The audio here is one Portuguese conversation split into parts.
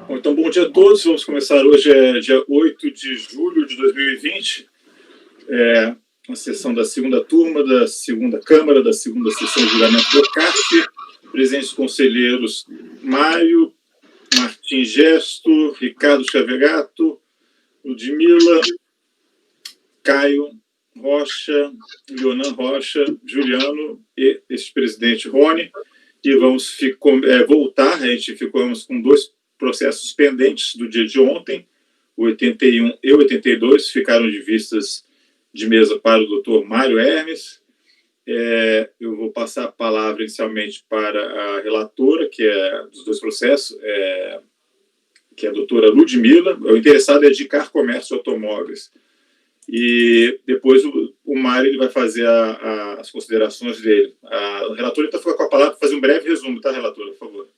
Bom, então, bom dia a todos. Vamos começar hoje, dia 8 de julho de 2020, a sessão da segunda turma, da segunda Câmara, da segunda sessão de julgamento do CAF. Presentes conselheiros Mário, Martim Gesto, Ricardo Chavegato, Ludmila, Caio Rocha, Leonan Rocha, Juliano e ex-presidente Rony. E vamos voltar, a gente ficamos com dois processos pendentes do dia de ontem, o 81 e o 82, ficaram de vistas de mesa para o doutor Mário Hermes. Eu vou passar a palavra inicialmente para a relatora, que é dos dois processos, que é a doutora Ludmila. O interessado é de Car Comércio Automóveis. E depois o Mário ele vai fazer as considerações dele. A relatora então fica com a palavra para fazer um breve resumo, tá, relatora, por favor?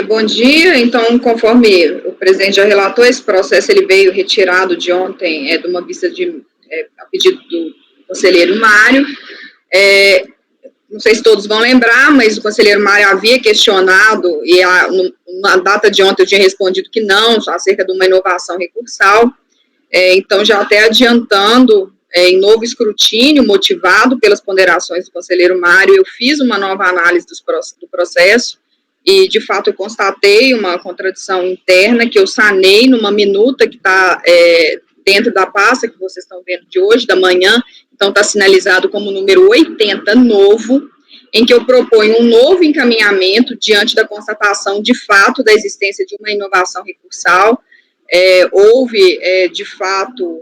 Bom dia. Então, conforme o presidente já relatou, esse processo ele veio retirado de ontem de uma vista a pedido do conselheiro Mário. Não sei se todos vão lembrar, mas o conselheiro Mário havia questionado, e na data de ontem eu tinha respondido que não, acerca de uma inovação recursal. Então, já até adiantando, em novo escrutínio, motivado pelas ponderações do conselheiro Mário, eu fiz uma nova análise do processo, e, de fato, eu constatei uma contradição interna que eu sanei numa minuta que está dentro da pasta que vocês estão vendo de hoje, da manhã. Então, está sinalizado como número 80, novo, em que eu proponho um novo encaminhamento diante da constatação, de fato, da existência de uma inovação recursal. Houve, de fato,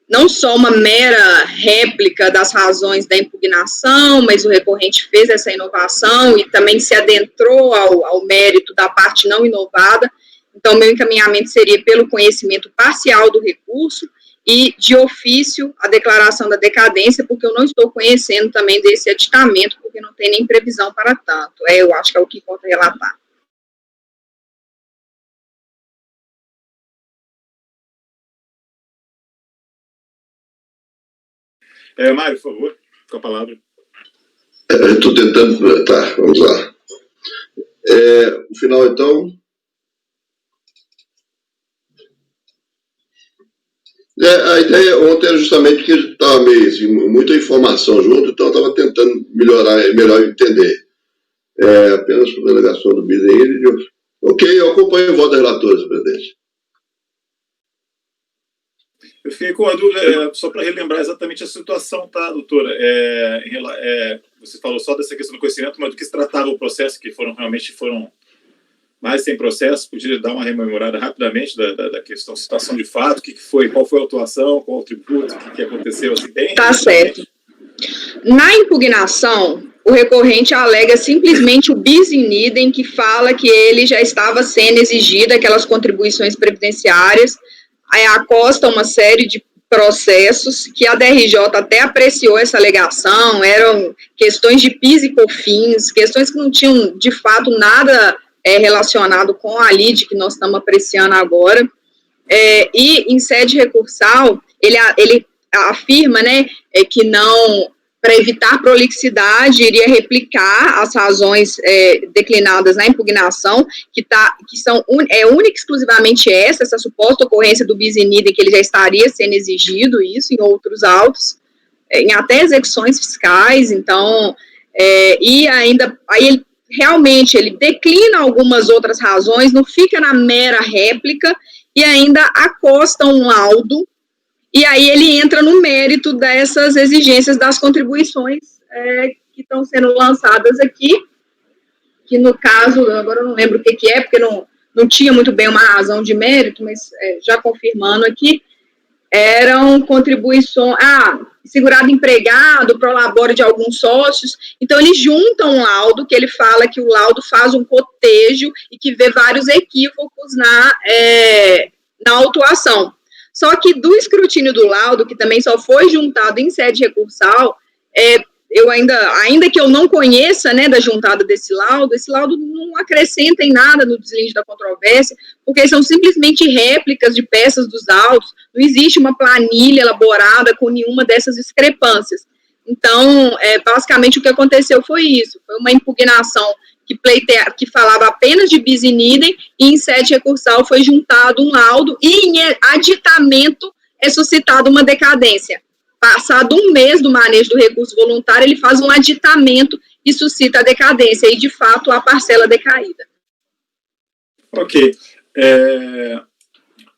não só uma mera réplica das razões da impugnação, mas o recorrente fez essa inovação e também se adentrou ao mérito da parte não inovada. Então, meu encaminhamento seria pelo conhecimento parcial do recurso e, de ofício, a declaração da decadência, porque eu não estou conhecendo também desse aditamento, porque não tem nem previsão para tanto. Eu acho que é o que conta relatar. Mário, por favor, com a palavra. Estou tentando. Tá, vamos lá. O final, então. A ideia ontem era justamente que estava meio assim, muita informação junto, então eu estava tentando melhor entender. Apenas por delegação do Bidenir. Ok, eu acompanho o voto da relatora, presidente. Eu fiquei com a dúvida, só para relembrar exatamente a situação, tá, doutora? Você falou só dessa questão do conhecimento, mas do que se tratava o processo, que realmente foram mais de 100 processos, podia dar uma rememorada rapidamente da questão, situação de fato, qual foi a autuação, qual o tributo, o que aconteceu, assim, bem? Tá certo. Na impugnação, o recorrente alega simplesmente o bis in idem, que fala que ele já estava sendo exigido aquelas contribuições previdenciárias. Aí acosta uma série de processos que a DRJ até apreciou essa alegação, eram questões de PIS e COFINS, questões que não tinham, de fato, nada relacionado com a lide que nós estamos apreciando agora, e em sede recursal, ele afirma, né, que não, para evitar prolixidade, iria replicar as razões declinadas na impugnação, que são única e exclusivamente essa suposta ocorrência do bis in idem, que ele já estaria sendo exigido isso em outros autos, em até execuções fiscais. Então, e ainda, aí ele declina algumas outras razões, não fica na mera réplica, e ainda acosta um laudo. E aí ele entra no mérito dessas exigências das contribuições que estão sendo lançadas aqui, que no caso, agora eu não lembro o que é, porque não tinha muito bem uma razão de mérito, mas já confirmando aqui, eram contribuições, segurado empregado, prolabore de alguns sócios. Então ele junta um laudo, que ele fala que o laudo faz um cotejo e que vê vários equívocos na autuação. Só que do escrutínio do laudo, que também só foi juntado em sede recursal, eu ainda que eu não conheça, né, da juntada desse laudo, esse laudo não acrescenta em nada no deslinde da controvérsia, porque são simplesmente réplicas de peças dos autos, não existe uma planilha elaborada com nenhuma dessas discrepâncias. Então, basicamente o que aconteceu foi isso, foi uma impugnação que falava apenas de bis in idem, e em sede recursal foi juntado um laudo, e em aditamento é suscitada uma decadência. Passado um mês do manejo do recurso voluntário, ele faz um aditamento e suscita a decadência, e de fato a parcela decaída. Ok.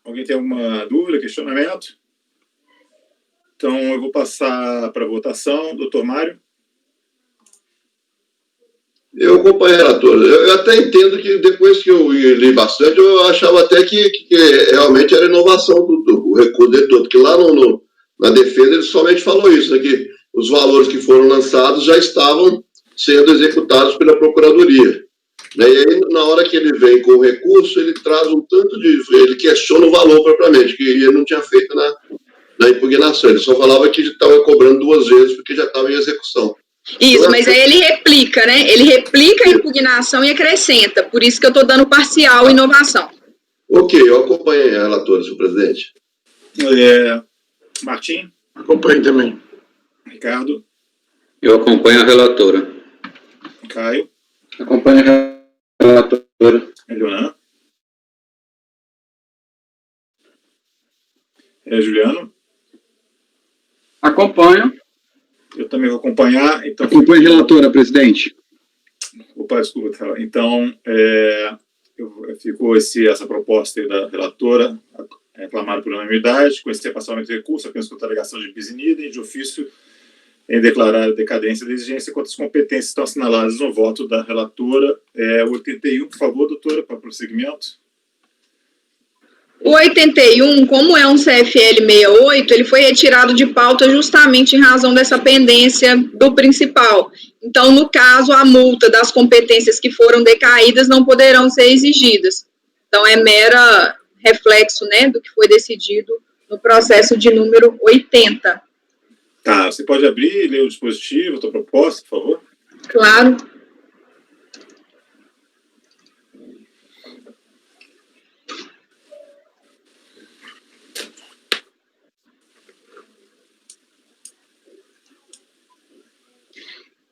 Alguém tem alguma dúvida, questionamento? Então, eu vou passar para a votação. Doutor Mário? Eu acompanho, relator. Eu até entendo que depois que eu li bastante, eu achava até que realmente era inovação do recurso de todo, porque lá na defesa ele somente falou isso, né, que os valores que foram lançados já estavam sendo executados pela Procuradoria. Né, e aí, na hora que ele vem com o recurso, ele traz um tanto de... Ele questiona o valor propriamente, que ele não tinha feito na impugnação. Ele só falava que estava cobrando 2 vezes porque já estava em execução. Isso, mas aí ele replica, né? Ele replica a impugnação e acrescenta. Por isso que eu estou dando parcial inovação. Ok, eu acompanhei a relatora, senhor presidente. Martim? Acompanho também. Ricardo? Eu acompanho a relatora. Caio? Acompanho a relatora. Leonan? Juliano? Acompanho. Eu também vou acompanhar. Então, Acompanho a relatora, presidente. Opa, desculpa. Então, ficou essa proposta aí da relatora, reclamada por unanimidade, conhecer parcialmente o recurso, apenas com a alegação de bis in idem, de ofício, em declarar a decadência da exigência quanto às competências que estão assinaladas no voto da relatora. 81, por favor, doutora, para prosseguimento. O 81, como é um CFL 68, ele foi retirado de pauta justamente em razão dessa pendência do principal. Então, no caso, a multa das competências que foram decaídas não poderão ser exigidas. Então, é mera reflexo, né, do que foi decidido no processo de número 80. Tá, você pode abrir e ler o dispositivo, a tua proposta, por favor? Claro.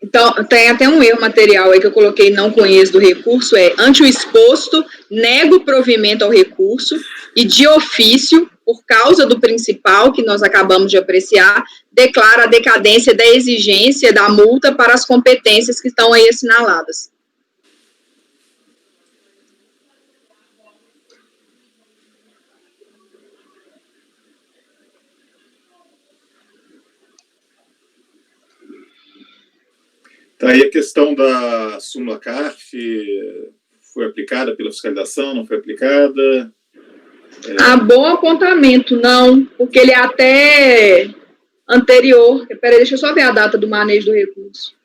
Então, tem até um erro material aí que eu coloquei, não conheço do recurso, ante o exposto, nego provimento ao recurso e de ofício, por causa do principal, que nós acabamos de apreciar, declara a decadência da exigência da multa para as competências que estão aí assinaladas. Tá aí a questão da súmula CARF, foi aplicada pela fiscalização, não foi aplicada? Bom apontamento, não, porque ele é até anterior. Peraí, deixa eu só ver a data do manejo do recurso.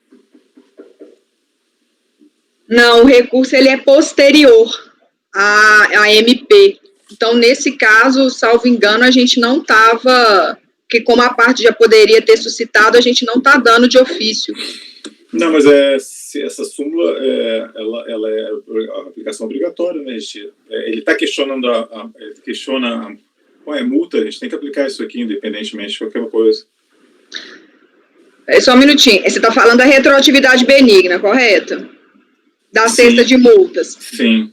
Não, o recurso ele é posterior à MP. Então, nesse caso, salvo engano, a gente não estava, porque como a parte já poderia ter suscitado, a gente não está dando de ofício. Não, mas essa súmula, ela é a aplicação obrigatória, né, gente? Ele está questionando, questiona qual é a multa, a gente tem que aplicar isso aqui, independentemente de qualquer coisa. Só um minutinho, você está falando da retroatividade benigna, correto? Da cesta de multas. Sim.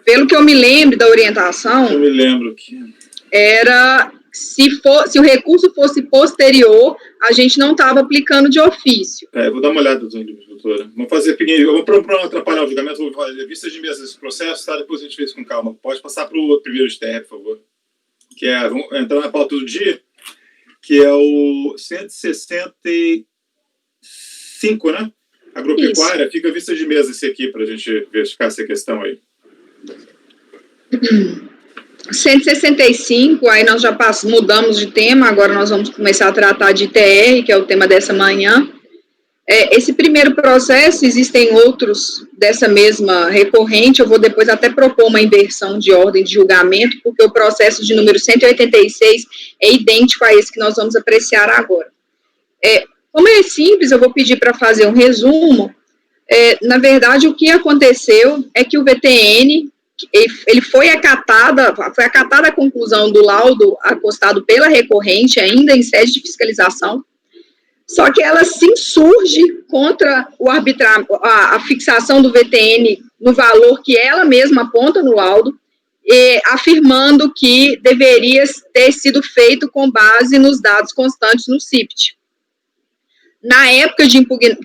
Pelo que eu me lembro da orientação... Eu me lembro que... Era... Se o recurso fosse posterior, a gente não estava aplicando de ofício. Eu vou dar uma olhada, doutora. Vamos fazer pequeno. Para não atrapalhar o julgamento, vou fazer vista de mesa desse processo, tá? Depois a gente fez com calma. Pode passar para o primeiro de TR, por favor. Vamos entrar na pauta do dia, que é o 165, né? Agropecuária. Isso. Fica a vista de mesa esse aqui, para a gente verificar essa questão aí. 165, aí nós já mudamos de tema, agora nós vamos começar a tratar de ITR, que é o tema dessa manhã. Esse primeiro processo, existem outros dessa mesma recorrente, eu vou depois até propor uma inversão de ordem de julgamento, porque o processo de número 186 é idêntico a esse que nós vamos apreciar agora. Como é simples, eu vou pedir para fazer um resumo. Na verdade, o que aconteceu é que o VTN... ele foi acatada a conclusão do laudo acostado pela recorrente, ainda em sede de fiscalização, Só que ela se insurge contra a fixação do VTN no valor que ela mesma aponta no laudo, afirmando que deveria ter sido feito com base nos dados constantes no CIPT. Na época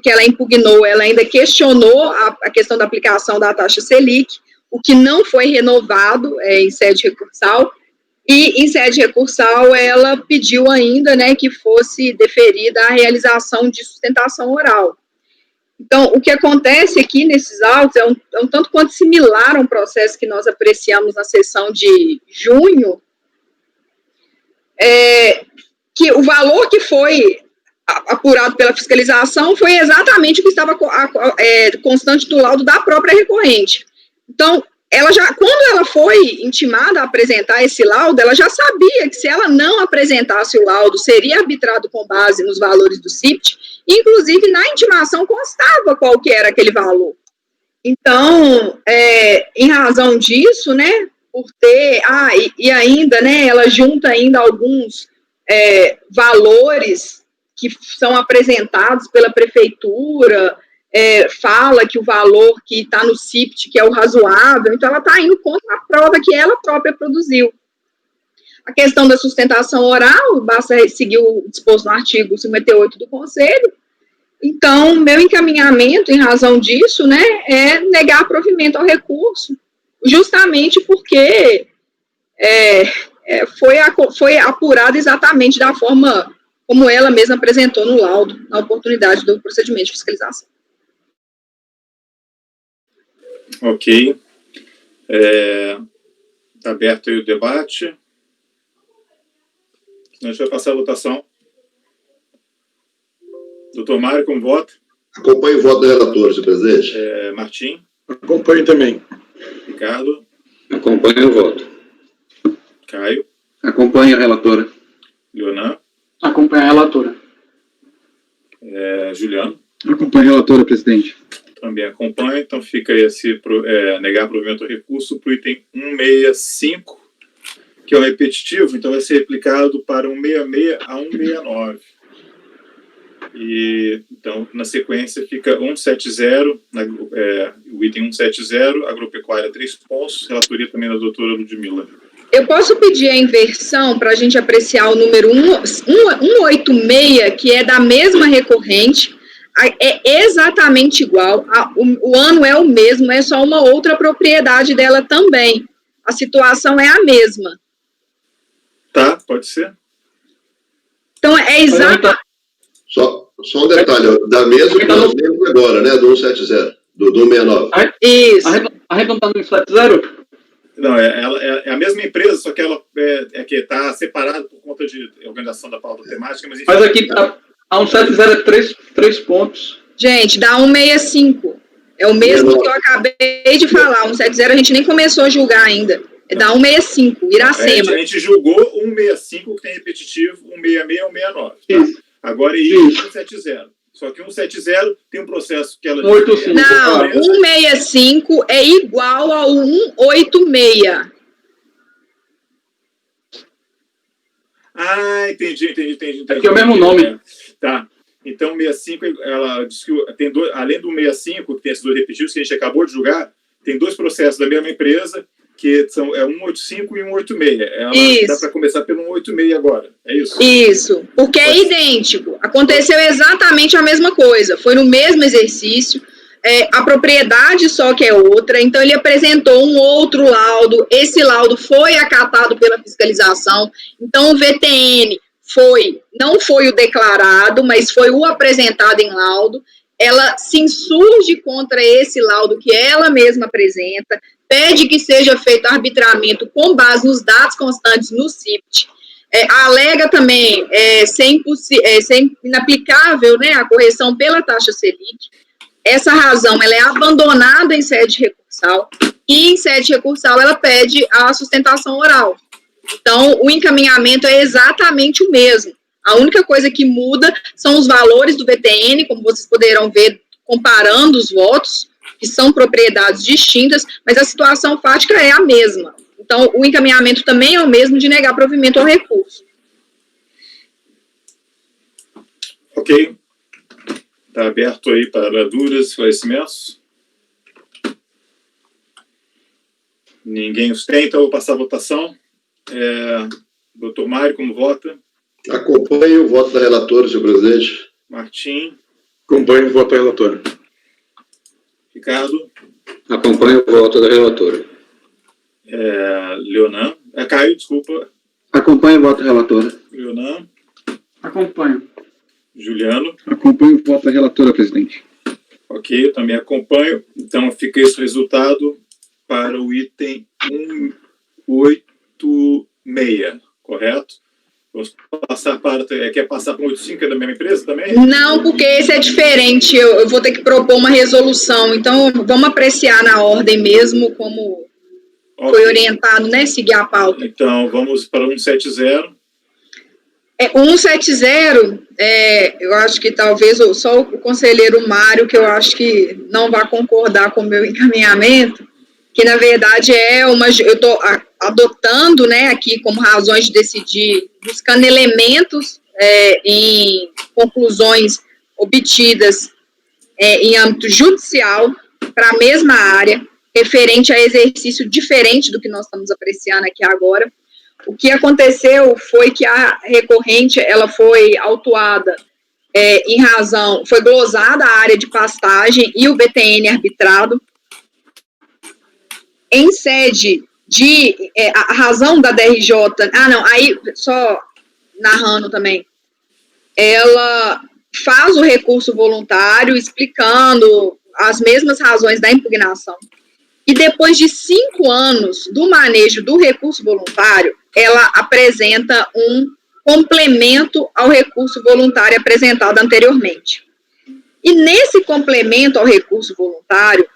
que ela impugnou, ela ainda questionou a questão da aplicação da taxa Selic, o que não foi renovado em sede recursal, e em sede recursal ela pediu ainda, né, que fosse deferida a realização de sustentação oral. Então, o que acontece aqui nesses autos é um tanto quanto similar a um processo que nós apreciamos na sessão de junho, que o valor que foi apurado pela fiscalização foi exatamente o que estava constante do laudo da própria recorrente. Então, quando ela foi intimada a apresentar esse laudo, ela já sabia que se ela não apresentasse o laudo, seria arbitrado com base nos valores do CIPT, inclusive na intimação constava qual que era aquele valor. Então, em razão disso, né, por ter, e ainda, né, ela junta ainda alguns valores que são apresentados pela prefeitura, fala que o valor que está no CIPT, que é o razoável, então ela está indo contra a prova que ela própria produziu. A questão da sustentação oral, basta seguir o disposto no artigo 58 do Conselho. Então, meu encaminhamento, em razão disso, né, é negar provimento ao recurso, justamente porque foi apurado exatamente da forma como ela mesma apresentou no laudo, na oportunidade do procedimento de fiscalização. Ok. Está aberto aí o debate. A gente vai passar a votação. Doutor Mário, como voto? Acompanho o voto da relatora, senhor presidente. Martim? Acompanho também. Ricardo? Acompanho o voto. Caio? Acompanho a relatora. Leonan? Acompanho a relatora. Juliano? Acompanho a relatora, presidente. Também acompanha, então fica aí negar provimento ao recurso para o item 165, que é um repetitivo, então vai ser replicado para 166 a 169. E, então, na sequência, fica 170, o item 170, agropecuária 3 pontos, relatoria também da doutora Ludmila. Eu posso pedir a inversão para a gente apreciar o número 186, que é da mesma recorrente, é exatamente igual, o ano é o mesmo, é só uma outra propriedade dela também. A situação é a mesma. Tá, pode ser. Então, é exatamente... Só um detalhe, da mesma que nós temos agora, né, do 170, do 169. Isso. Arredondando no 170? Não, é a mesma empresa, só que ela que está separada por conta de organização da pauta temática. Mas aqui a 170 é 3 pontos. Gente, dá 165. É o mesmo que eu acabei de falar. 170 a gente nem começou a julgar ainda. Dá 165, Iracema. A gente julgou 165, que tem repetitivo, 166 e 169. Tá? Isso. Agora é 170. Só que 170 tem um processo que ela... 185. Não, 165 é igual ao 186. Entendi. Aqui é o mesmo nome. Tá. Então, 65, ela diz que tem além do 65, que tem esses dois repetitivos que a gente acabou de julgar, tem 2 processos da mesma empresa, que são 185 e 186. Dá para começar pelo 186 agora, é isso? Isso, porque é idêntico. Aconteceu exatamente a mesma coisa. Foi no mesmo exercício, a propriedade só que é outra, então ele apresentou um outro laudo, esse laudo foi acatado pela fiscalização, então o VTN não foi o declarado, mas foi o apresentado em laudo, ela se insurge contra esse laudo que ela mesma apresenta, pede que seja feito arbitramento com base nos dados constantes no CIPT, alega também ser inaplicável, né, a correção pela taxa Selic. Essa razão ela é abandonada em sede recursal, e em sede recursal ela pede a sustentação oral. Então, o encaminhamento é exatamente o mesmo. A única coisa que muda são os valores do VTN, como vocês poderão ver comparando os votos, que são propriedades distintas, mas a situação fática é a mesma. Então, o encaminhamento também é o mesmo de negar provimento ao recurso. Ok? Está aberto aí para dúvidas, esclarecimentos? Ninguém os tem, então eu vou passar a votação. Doutor Mário, como vota? Acompanho o voto da relatora, senhor presidente. Martim? Acompanho o voto da relatora. Ricardo? Acompanho o voto da relatora. Leonan? Caio, desculpa. Acompanho o voto da relatora. Leonan? Acompanho. Juliano? Acompanho o voto da relatora, presidente. Ok, eu também acompanho. Então fica esse resultado para o item 186, correto? Vamos passar para... Quer passar para o 85, é da mesma empresa também? Não, porque esse é diferente. Eu vou ter que propor uma resolução. Então, vamos apreciar na ordem mesmo, como foi orientado, né? Seguir a pauta. Então, vamos para 170. 170, eu acho que talvez só o conselheiro Mário, que eu acho que não vai concordar com o meu encaminhamento, que na verdade eu estou adotando, né, aqui como razões de decidir, buscando elementos em conclusões obtidas em âmbito judicial para a mesma área, referente a exercício diferente do que nós estamos apreciando aqui agora. O que aconteceu foi que a recorrente, ela foi autuada foi glosada a área de pastagem e o BTN arbitrado. Em sede de, a razão da DRJ, aí só narrando também, ela faz o recurso voluntário explicando as mesmas razões da impugnação. E depois de 5 anos do manejo do recurso voluntário, ela apresenta um complemento ao recurso voluntário apresentado anteriormente. E nesse complemento ao recurso voluntário,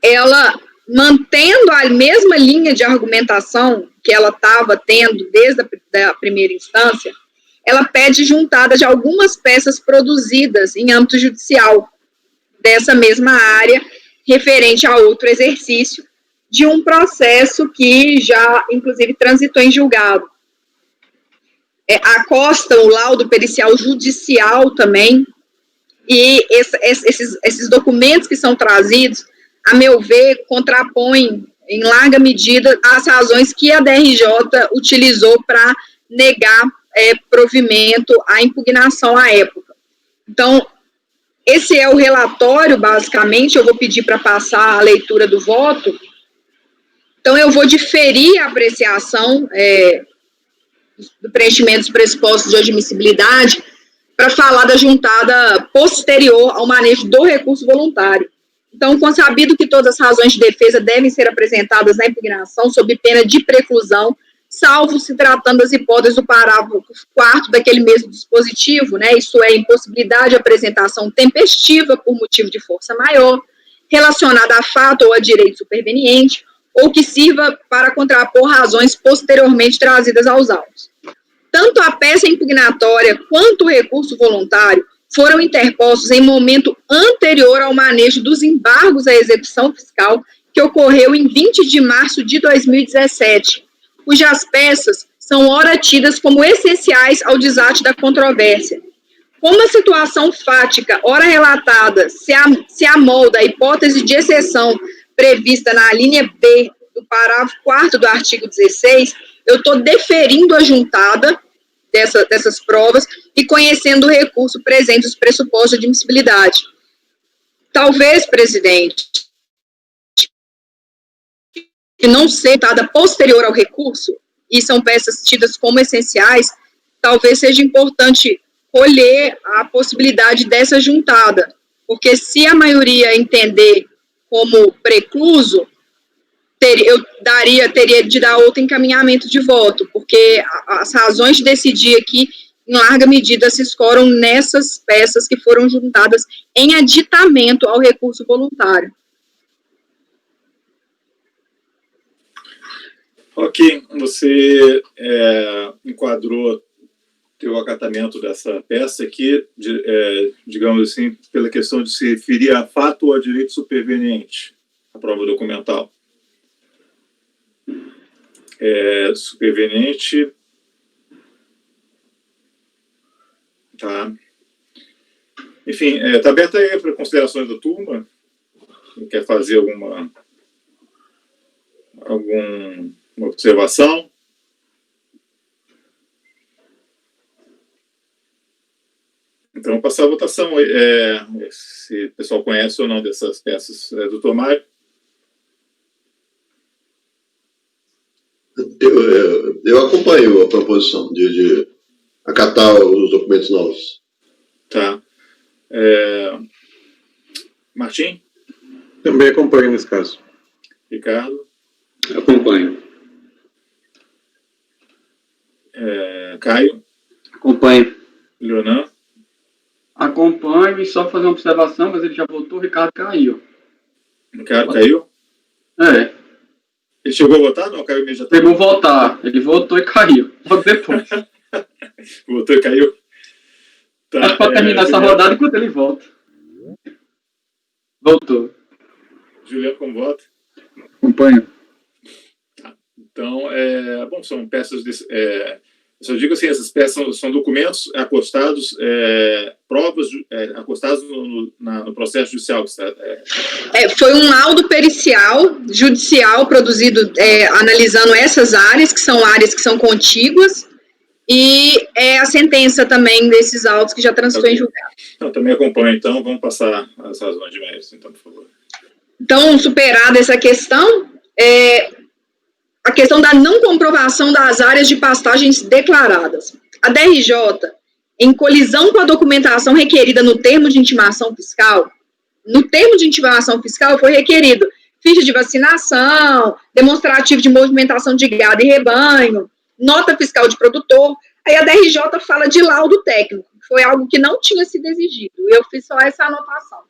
ela, mantendo a mesma linha de argumentação que ela estava tendo desde a primeira instância, ela pede juntada de algumas peças produzidas em âmbito judicial dessa mesma área, referente a outro exercício de um processo que já, inclusive, transitou em julgado. Acosta o laudo pericial judicial também, e esses documentos que são trazidos, a meu ver, contrapõem em larga medida as razões que a DRJ utilizou para negar provimento à impugnação à época. Então, esse é o relatório, basicamente. Eu vou pedir para passar a leitura do voto. Então, eu vou diferir a apreciação do preenchimento dos pressupostos de admissibilidade para falar da juntada posterior ao manejo do recurso voluntário. Então, consabido que todas as razões de defesa devem ser apresentadas na impugnação sob pena de preclusão, salvo se tratando das hipóteses do parágrafo 4º daquele mesmo dispositivo, né, isso é, impossibilidade de apresentação tempestiva por motivo de força maior, relacionada a fato ou a direito superveniente, ou que sirva para contrapor razões posteriormente trazidas aos autos. Tanto a peça impugnatória quanto o recurso voluntário foram interpostos em momento anterior ao manejo dos embargos à execução fiscal, que ocorreu em 20 de março de 2017, cujas peças são ora tidas como essenciais ao desate da controvérsia. Como a situação fática, ora relatada, se amolda à hipótese de exceção prevista na linha B do parágrafo 4º do artigo 16, eu estou deferindo a juntada dessas provas e conhecendo o recurso presente os pressupostos de admissibilidade. Talvez, presidente, que não seja juntada posterior ao recurso, e são peças tidas como essenciais, talvez seja importante colher a possibilidade dessa juntada, porque se a maioria entender como precluso, teria de dar outro encaminhamento de voto, porque as razões de decidir aqui, em larga medida, se escoram nessas peças que foram juntadas em aditamento ao recurso voluntário. Ok, você enquadrou teu acatamento dessa peça aqui, digamos assim, pela questão de se referir a fato ou a direito superveniente, a prova documental. Superveniente, tá? Enfim, está aberta aí para considerações da turma. Quem quer fazer alguma observação? Então, vou passar a votação. Se o pessoal conhece ou não dessas peças. Doutor Mário? Eu acompanho a proposição de acatar os documentos novos. Tá. Martim? Também acompanho nesse caso. Ricardo? Acompanho. Caio? Acompanho. Leonan? Acompanho e só fazer uma observação, mas ele já votou, o Ricardo caiu. Ricardo caiu? Ele chegou a votar? Não, caiu imediatamente. Chegou a votar. Ele votou e caiu. Só depois. Votou e caiu? Tá, Para terminar essa rodada enquanto ele volta. Voltou. Juliano, como vota? Acompanho. Tá. Então, bom, são peças... eu só digo assim, essas peças são documentos acostados, provas acostadas no processo judicial. Foi um laudo pericial judicial produzido analisando essas áreas, que são contíguas, e a sentença também desses autos que já transitou em julgado. Então, também acompanho, então, vamos passar as razões de mérito, então, por favor. Então, superada essa questão, a questão da não comprovação das áreas de pastagens declaradas. A DRJ, em colisão com a documentação requerida no termo de intimação fiscal, foi requerido ficha de vacinação, demonstrativo de movimentação de gado e rebanho, nota fiscal de produtor. Aí a DRJ fala de laudo técnico, que foi algo que não tinha sido exigido. Eu fiz só essa anotação.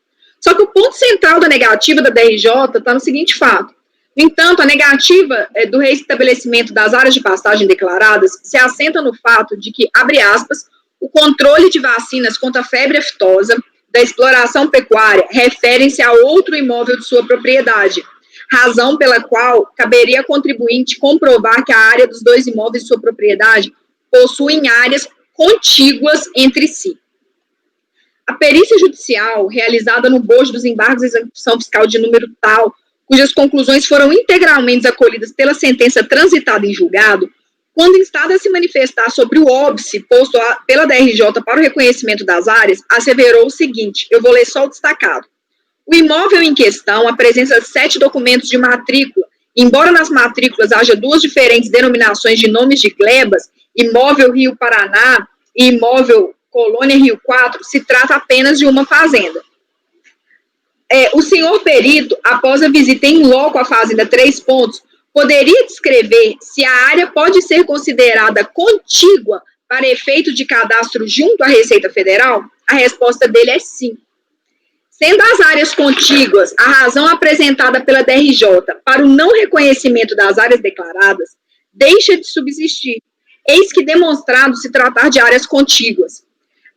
Só que o ponto central da negativa da DRJ está no seguinte fato. No entanto, a negativa do reestabelecimento das áreas de pastagem declaradas se assenta no fato de que, abre aspas, o controle de vacinas contra a febre aftosa da exploração pecuária referem-se a outro imóvel de sua propriedade, razão pela qual caberia a contribuinte comprovar que a área dos dois imóveis de sua propriedade possuem áreas contíguas entre si. A perícia judicial, realizada no bojo dos embargos de execução fiscal de número tal, cujas conclusões foram integralmente acolhidas pela sentença transitada em julgado, quando instada a se manifestar sobre o óbice posto pela DRJ para o reconhecimento das áreas, asseverou o seguinte, eu vou ler só o destacado. O imóvel em questão apresenta 7 documentos de matrícula, embora nas matrículas haja 2 diferentes denominações de nomes de glebas, imóvel Rio Paraná e imóvel Colônia Rio 4, se trata apenas de uma fazenda. O senhor perito, após a visita em loco à fazenda 3 Pontos, poderia descrever se a área pode ser considerada contígua para efeito de cadastro junto à Receita Federal? A resposta dele é sim. Sendo as áreas contíguas a razão apresentada pela DRJ para o não reconhecimento das áreas declaradas, deixa de subsistir, eis que demonstrado se tratar de áreas contíguas.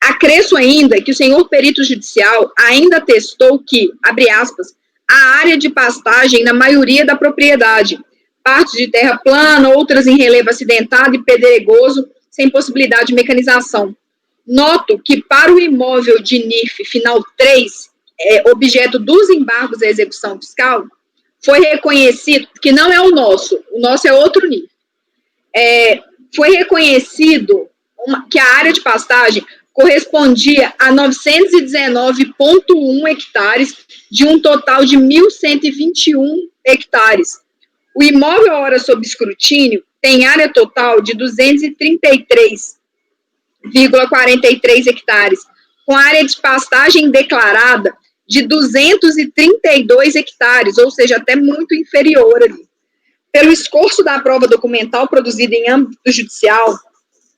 Acresço ainda que o senhor perito judicial ainda atestou que, abre aspas, a área de pastagem na maioria da propriedade, partes de terra plana, outras em relevo acidentado e pedregoso, sem possibilidade de mecanização. Noto que para o imóvel de NIF final 3, objeto dos embargos da execução fiscal, foi reconhecido, que não é o nosso é outro NIF, foi reconhecido que a área de pastagem correspondia a 919,1 hectares, de um total de 1.121 hectares. O imóvel, ora sob escrutínio, tem área total de 233,43 hectares, com área de pastagem declarada de 232 hectares, ou seja, até muito inferior ali. Pelo esforço da prova documental produzida em âmbito judicial,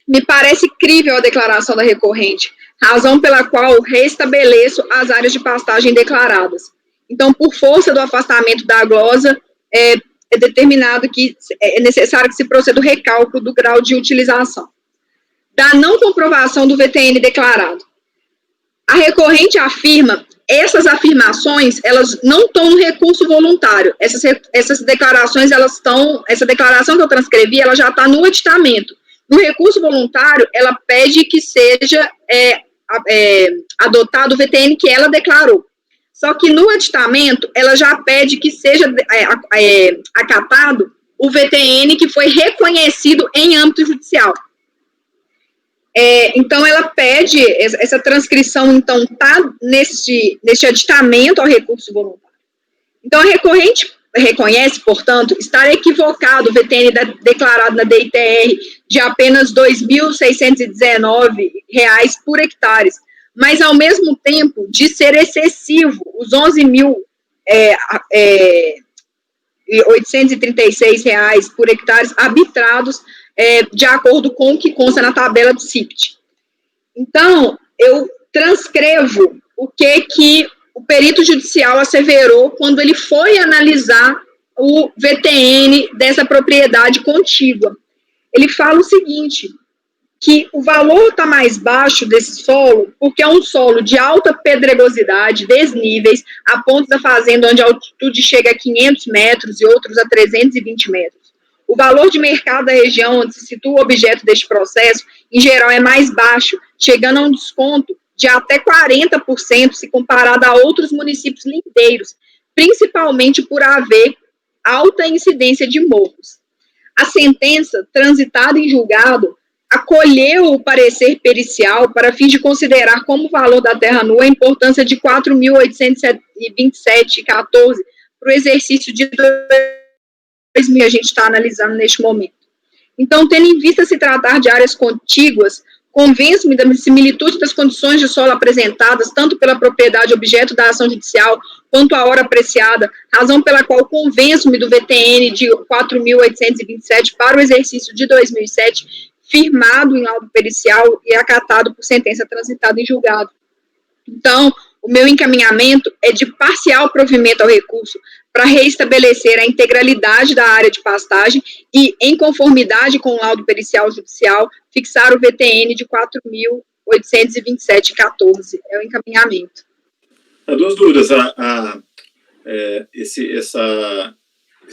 me parece crível a declaração da recorrente, razão pela qual restabeleço as áreas de pastagem declaradas. Então, por força do afastamento da glosa, é determinado que é necessário que se proceda o recálculo do grau de utilização. Da não comprovação do VTN declarado. A recorrente afirma, essas afirmações, elas não estão no recurso voluntário. Essas declarações, essa declaração que eu transcrevi, ela já está no aditamento. No recurso voluntário, ela pede que seja adotado o VTN que ela declarou. Só que no aditamento, ela já pede que seja acatado o VTN que foi reconhecido em âmbito judicial. Então, ela pede, essa transcrição, então, está nesse aditamento ao recurso voluntário. Então, a recorrente reconhece, portanto, estar equivocado o VTN declarado na DITR de apenas R$ 2.619 por hectare, mas, ao mesmo tempo, de ser excessivo os R$ 11.836 por hectare arbitrados de acordo com o que consta na tabela do CIPT. Então, eu transcrevo o que o perito judicial asseverou quando ele foi analisar o VTN dessa propriedade contígua. Ele fala o seguinte, que o valor está mais baixo desse solo porque é um solo de alta pedregosidade, desníveis, a pontos da fazenda onde a altitude chega a 500 metros e outros a 320 metros. O valor de mercado da região onde se situa o objeto deste processo, em geral, é mais baixo, chegando a um desconto de até 40% se comparado a outros municípios lindeiros, principalmente por haver alta incidência de morros. A sentença, transitada em julgado, acolheu o parecer pericial para fim de considerar como valor da terra nua a importância de 4.827,14 para o exercício de 2000, a gente está analisando neste momento. Então, tendo em vista se tratar de áreas contíguas, convenço-me da similitude das condições de solo apresentadas, tanto pela propriedade objeto da ação judicial, quanto a hora apreciada, razão pela qual convenço-me do VTN de 4.827 para o exercício de 2007, firmado em laudo pericial e acatado por sentença transitada em julgado. Então, o meu encaminhamento é de parcial provimento ao recurso para reestabelecer a integralidade da área de pastagem e, em conformidade com o laudo pericial judicial, fixar o VTN de 4.827,14. É o encaminhamento. Há duas dúvidas. Esse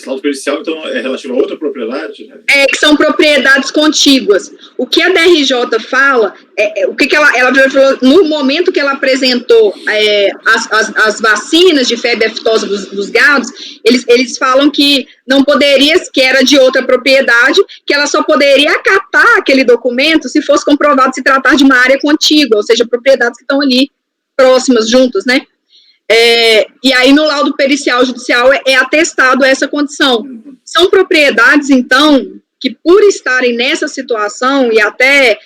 laudo pericial, então, é relativo a outra propriedade? Né? Que são propriedades contíguas. O que a DRJ fala, o que ela falou, no momento que ela apresentou as vacinas de febre aftosa dos gados, eles falam que não poderia, que era de outra propriedade, que ela só poderia acatar aquele documento se fosse comprovado se tratar de uma área contígua, ou seja, propriedades que estão ali próximas, juntas, né? E aí no laudo pericial judicial é atestado essa condição. São propriedades, então, que por estarem nessa situação e até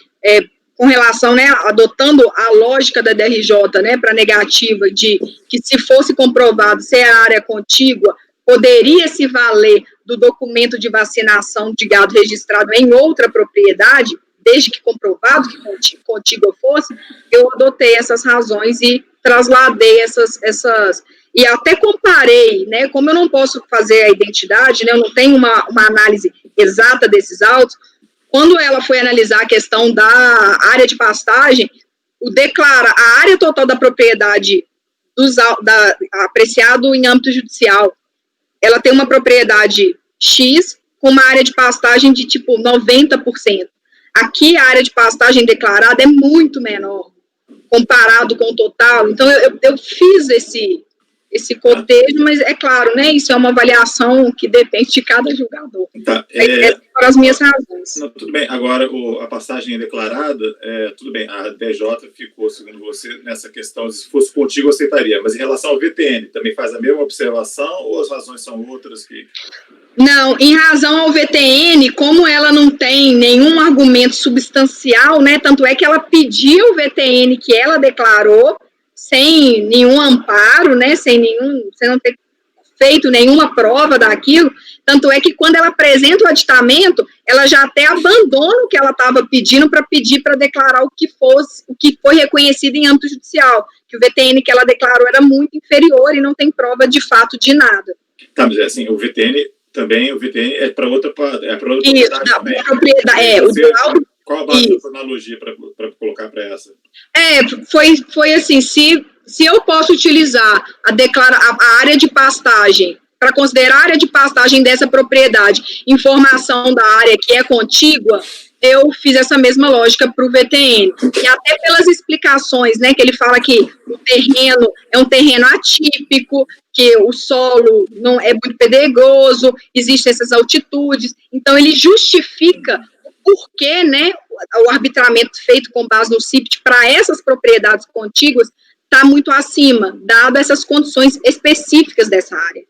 com relação, né, adotando a lógica da DRJ, né, para negativa de que se fosse comprovado ser a área contígua, poderia se valer do documento de vacinação de gado registrado em outra propriedade, desde que comprovado que contígua fosse, eu adotei essas razões e trasladei essas e até comparei, né, como eu não posso fazer a identidade, né, eu não tenho uma análise exata desses autos, quando ela foi analisar a questão da área de pastagem, a área total da propriedade apreciado em âmbito judicial, ela tem uma propriedade X com uma área de pastagem de tipo 90%. Aqui a área de pastagem declarada é muito menor, comparado com o total. Então, eu fiz esse cotejo, mas é claro, né, isso é uma avaliação que depende de cada julgador. Tá, foram as minhas razões. Não, tudo bem, agora a passagem declarada, tudo bem, a DJ ficou, segundo você, nessa questão, se fosse contigo, eu aceitaria, mas em relação ao VTN, também faz a mesma observação ou as razões são outras que... Não, em razão ao VTN, como ela não tem nenhum argumento substancial, né, tanto é que ela pediu o VTN que ela declarou, sem nenhum amparo, né, sem não ter feito nenhuma prova daquilo, tanto é que quando ela apresenta o aditamento, ela já até abandona o que ela estava pedindo para pedir para declarar o que foi reconhecido em âmbito judicial, que o VTN que ela declarou era muito inferior e não tem prova de fato de nada. Tá, mas assim, o VTN é para outra propriedade. Isso, também. Qual a base da analogia para colocar para essa? Foi assim, se eu posso utilizar a área de pastagem, para considerar a área de pastagem dessa propriedade, informação da área que é contígua, eu fiz essa mesma lógica para o VTN. E até pelas explicações, né, que ele fala que o terreno é um terreno atípico, que o solo não é muito pedregoso, existem essas altitudes, então ele justifica o porquê, né, o arbitramento feito com base no CIPT para essas propriedades contíguas está muito acima, dado essas condições específicas dessa área.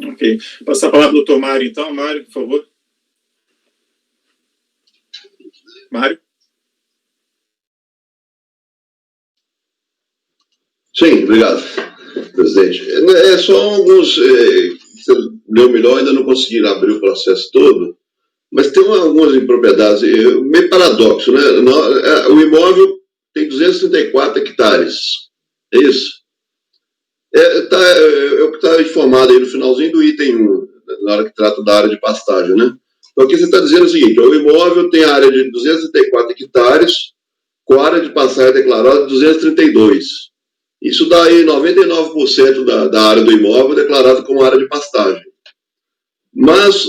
Ok. Passar a palavra para o doutor Mário, então. Mário, por favor. Mário? Sim, obrigado, presidente. É só alguns... Você leu melhor, ainda não consegui abrir o processo todo, mas tem algumas impropriedades, meio paradoxo, né? O imóvel tem 234 hectares, é isso? É o que está informado aí no finalzinho do item 1, na hora que trata da área de pastagem, né? Então aqui você está dizendo o seguinte: o imóvel tem área de 234 hectares, com área de pastagem declarada de 232. Isso dá aí 99% da área do imóvel declarada como área de pastagem. Mas,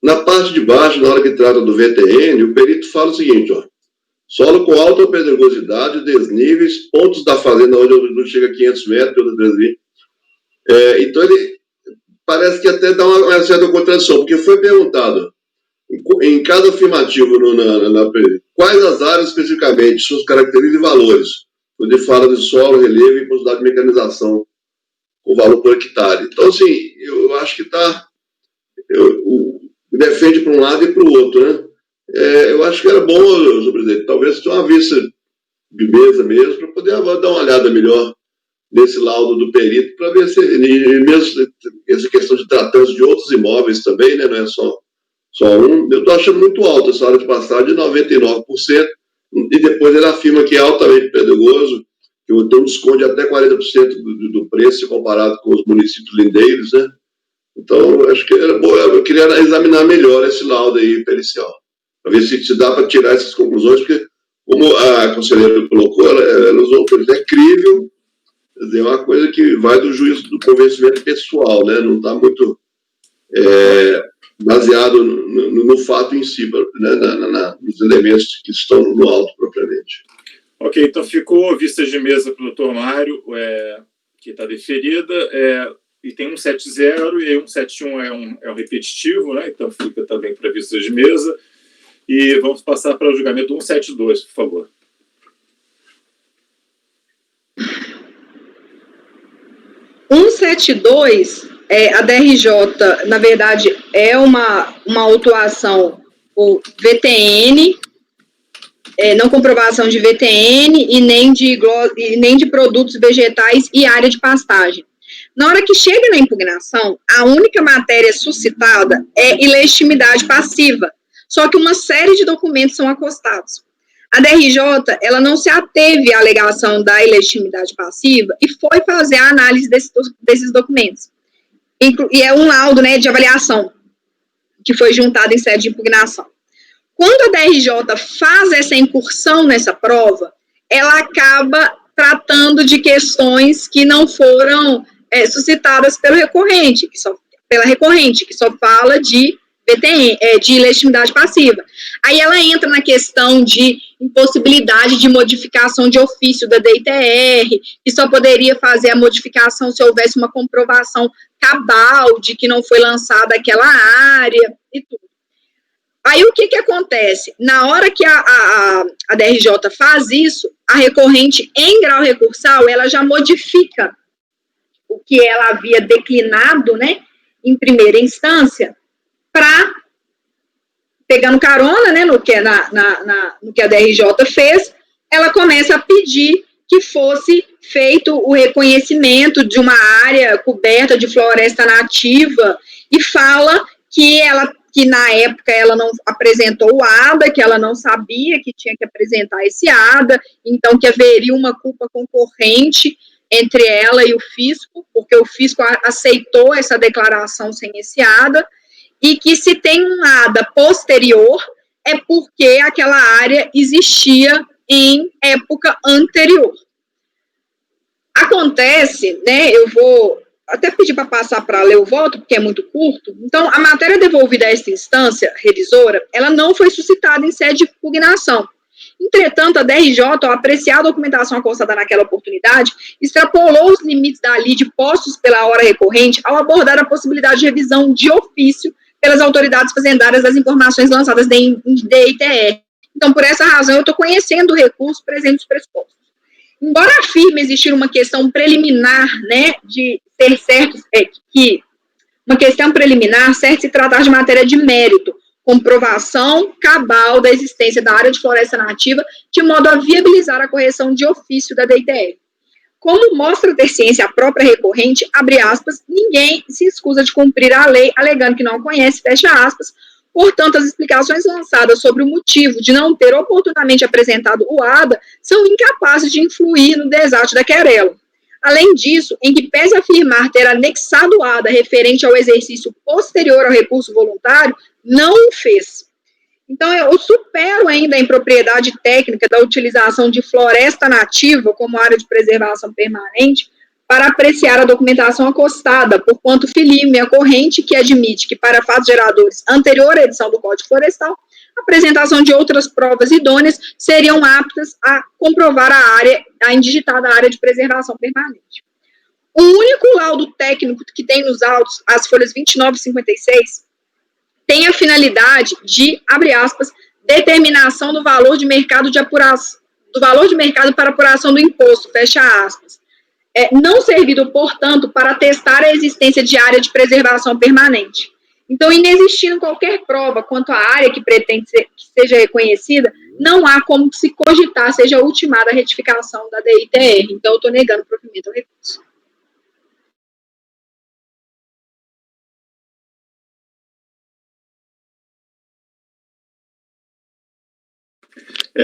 na parte de baixo, na hora que trata do VTN, o perito fala o seguinte, ó: solo com alta pedregosidade, desníveis, pontos da fazenda onde não chega a 500 metros, outra desnível. Então, ele parece que até dá uma certa contradição, porque foi perguntado, em cada afirmativo, quais as áreas especificamente, suas características e valores, quando ele fala de solo, relevo e possibilidade de mecanização, com valor por hectare. Então, assim, eu acho que defende para um lado e para o outro, né? Eu acho que era bom, senhor presidente, talvez ter uma vista de mesa mesmo, para poder dar uma olhada melhor nesse laudo do perito, para ver se, mesmo essa questão de tratantes de outros imóveis também, né, não é só um, eu estou achando muito alta essa área de passagem, de 99%, e depois ele afirma que é altamente pedregoso, que então esconde até 40% do preço comparado com os municípios lindeiros, né? Então, acho que era bom, eu queria examinar melhor esse laudo aí pericial, para ver se dá para tirar essas conclusões, porque, como a conselheira colocou, ela usou o termo, é crível, é uma coisa que vai do juízo do convencimento pessoal, né? Não está muito baseado no fato em si, né? Nos elementos que estão no auto propriamente. Ok, então ficou vistas de mesa para o doutor Mário, que está deferida, e tem 170 e 171 é um repetitivo, né? Então fica também para vistas de mesa. E vamos passar para o julgamento 172, por favor. A DRJ, na verdade, é uma autuação por VTN, não comprovação de VTN e nem de produtos vegetais e área de pastagem. Na hora que chega na impugnação, a única matéria suscitada é ilegitimidade passiva, só que uma série de documentos são acostados. A DRJ, ela não se ateve à alegação da ilegitimidade passiva e foi fazer a análise desses documentos. E é um laudo, né, de avaliação, que foi juntado em sede de impugnação. Quando a DRJ faz essa incursão nessa prova, ela acaba tratando de questões que não foram suscitadas pela recorrente, que só fala de VTN, de legitimidade passiva. Aí ela entra na questão de impossibilidade de modificação de ofício da DITR, que só poderia fazer a modificação se houvesse uma comprovação cabal de que não foi lançada aquela área e tudo. Aí o que acontece? Na hora que a DRJ faz isso, a recorrente, em grau recursal, ela já modifica o que ela havia declinado, né, em primeira instância, para, pegando carona, né, no que a DRJ fez, ela começa a pedir que fosse feito o reconhecimento de uma área coberta de floresta nativa e fala que na época ela não apresentou o ADA, que ela não sabia que tinha que apresentar esse ADA, então que haveria uma culpa concorrente entre ela e o fisco, porque o fisco aceitou essa declaração sem esse ADA, e que se tem um ADA posterior, é porque aquela área existia em época anterior. Acontece, né, eu vou até pedir para passar para ler o voto, porque é muito curto. Então, a matéria devolvida a esta instância revisora, ela não foi suscitada em sede de impugnação. Entretanto, a DRJ, ao apreciar a documentação acostada naquela oportunidade, extrapolou os limites da lide postos pela hora recorrente ao abordar a possibilidade de revisão de ofício pelas autoridades fazendárias das informações lançadas em DITR. Então, por essa razão, eu estou conhecendo o recurso presente nos pressupostos. Embora afirme existir uma questão preliminar, né, de ter certo, que uma questão preliminar, certo se tratar de matéria de mérito, comprovação cabal da existência da área de floresta nativa, de modo a viabilizar a correção de ofício da DITR. Como mostra ter ciência a própria recorrente, abre aspas, ninguém se escusa de cumprir a lei, alegando que não conhece, fecha aspas. Portanto, as explicações lançadas sobre o motivo de não ter oportunamente apresentado o ADA são incapazes de influir no desate da querela. Além disso, em que pese afirmar ter anexado o ADA referente ao exercício posterior ao recurso voluntário, não o fez. Então, eu supero ainda a impropriedade técnica da utilização de floresta nativa como área de preservação permanente para apreciar a documentação acostada, porquanto filime a corrente que admite que, para fatos geradores anterior à edição do Código Florestal, a apresentação de outras provas idôneas seriam aptas a comprovar a indigitada área de preservação permanente. O único laudo técnico que tem nos autos, as folhas 29 e 56, tem a finalidade de, abre aspas, determinação do valor de mercado de apuração, do valor de mercado para apuração do imposto, fecha aspas. Não servido, portanto, para testar a existência de área de preservação permanente. Então, inexistindo qualquer prova quanto à área que pretende que seja reconhecida, não há como se cogitar seja ultimada a retificação da DITR. Então, eu estou negando o provimento ao recurso.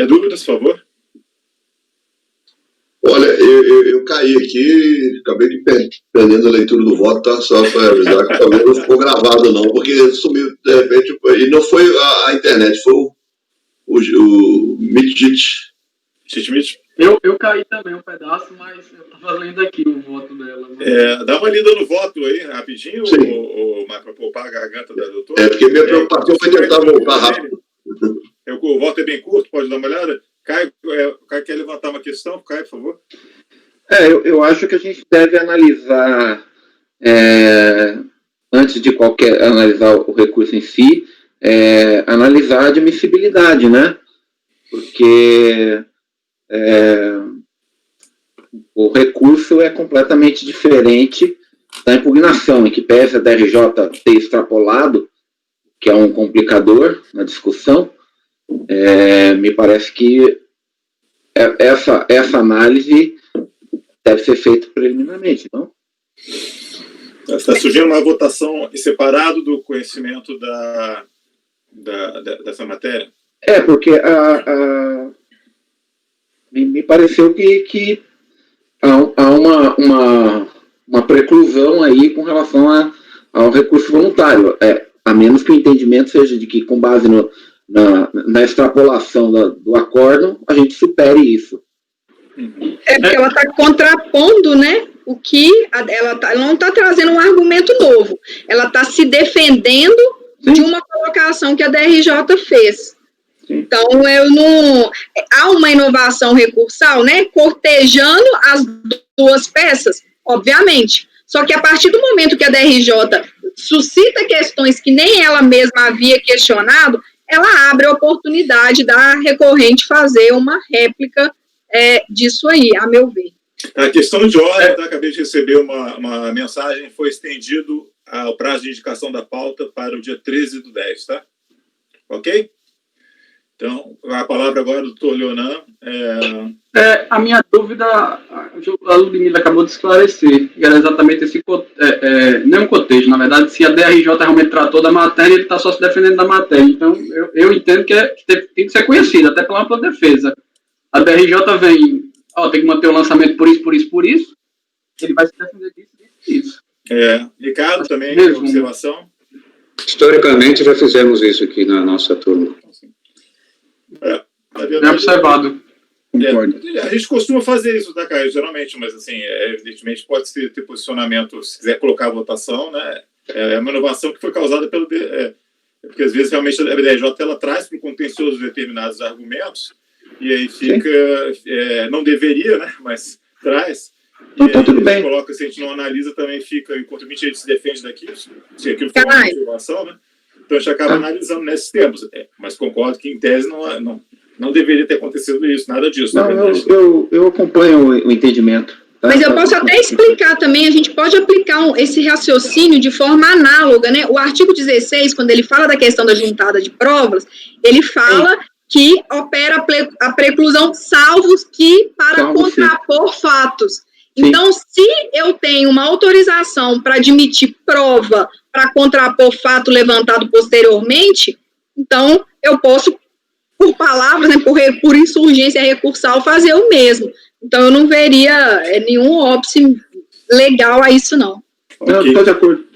Dúvidas, por favor? Olha, eu caí aqui, acabei de perdendo a leitura do voto, tá? Só para avisar que talvez não ficou gravado não, porque sumiu de repente, e não foi a internet, foi o Mitchit. Eu caí também um pedaço, mas eu estava lendo aqui o voto dela. Dá uma lida no voto aí, rapidinho, o Marco, para poupar a garganta da doutora. Porque minha preocupação foi tentar voltar rápido. O voto é bem curto, pode dar uma olhada? Caio quer levantar uma questão? Caio, por favor. Eu acho que a gente deve analisar, antes de analisar o recurso em si, analisar a admissibilidade, né? Porque o recurso é completamente diferente da impugnação, em que pese a DRJ ter extrapolado, que é um complicador na discussão. Me parece que essa análise deve ser feita preliminarmente, não? Está surgindo uma votação separado do conhecimento dessa matéria? Porque me pareceu que há uma preclusão aí com relação ao recurso voluntário, a menos que o entendimento seja de que, com base na extrapolação do acórdão, a gente supere isso. Porque ela está contrapondo, né, o que ela não está trazendo um argumento novo, ela está se defendendo de uma colocação que a DRJ fez. Então, há uma inovação recursal, né, cortejando as duas peças, obviamente, só que a partir do momento que a DRJ suscita questões que nem ela mesma havia questionado, ela abre a oportunidade da recorrente fazer uma réplica disso aí, a meu ver. A questão de ordem, acabei de receber uma mensagem, foi estendido o prazo de indicação da pauta para o dia 13/10, tá? Ok? Então, a palavra agora do doutor Leonan. A minha dúvida, a Ludmila acabou de esclarecer, era exatamente esse, não um cotejo, na verdade, se a DRJ realmente tratou da matéria, ele está só se defendendo da matéria. Então, eu entendo que tem que ser conhecido, até pela ampla defesa. A DRJ vem, tem que manter o lançamento por isso, ele vai se defender disso. Ricardo, também, observação? Historicamente, já fizemos isso aqui na nossa turma. É observado. Concordo. A gente costuma fazer isso, tá, Caio? Geralmente, mas assim, evidentemente pode ter posicionamento, se quiser colocar a votação, né? É uma inovação que foi causada pelo... porque às vezes realmente a BDRJ ela traz para o contencioso determinados argumentos e aí fica... não deveria, né? Mas traz. Então tá tudo bem. Coloca, se a gente não analisa, também fica... Enquanto a gente se defende daquilo, se aquilo for uma inovação, né? Então a gente acaba analisando nesses termos. Mas concordo que, em tese, não deveria ter acontecido isso, nada disso. Não, eu acompanho o entendimento. Tá? Mas eu posso até explicar também, a gente pode aplicar esse raciocínio de forma análoga, né? O artigo 16, quando ele fala da questão da juntada de provas, ele fala que opera a preclusão salvos que para contrapor fatos. Então, se eu tenho uma autorização para admitir prova para contrapor fato levantado posteriormente, então eu posso, por palavras, né, por insurgência recursal, fazer o mesmo. Então, eu não veria nenhum óbice legal a isso, não. Okay. Estou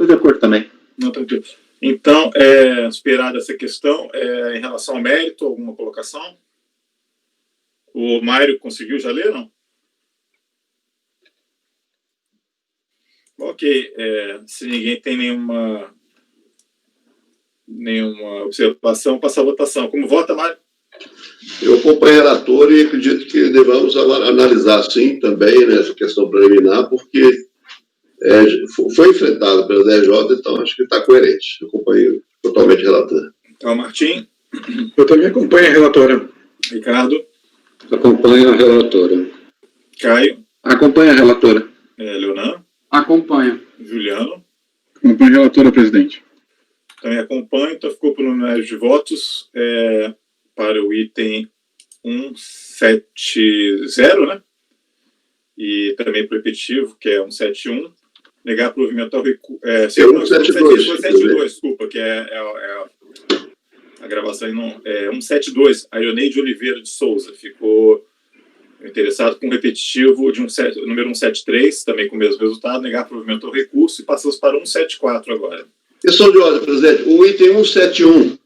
de acordo também. Não, tranquilo. Então, superada essa questão, em relação ao mérito, alguma colocação? O Mário conseguiu já ler, não? Ok, se ninguém tem nenhuma observação, passa a votação. Como vota, Mário? Eu acompanho o relator e acredito que devamos analisar, sim, também, né, essa questão preliminar, porque foi enfrentado pela DRJ, então acho que está coerente. Eu acompanho totalmente o relator. Então, Martim? Eu também acompanho a relatora. Ricardo? Acompanho a relatora. Caio? Acompanho a relatora. Leonan? Acompanho. Juliano? Acompanho a relatora, presidente. Também acompanho, então ficou por número de votos para o item 170, né? E também para o repetitivo, que é 171. Negar provimento ao recurso. 172, desculpa, que a gravação aí não. 172, a Ioneide Oliveira de Souza ficou interessado com o repetitivo de número 173, também com o mesmo resultado, negar provimento ao recurso, e passamos para 174 agora. Questão de ordem, presidente. O item 171.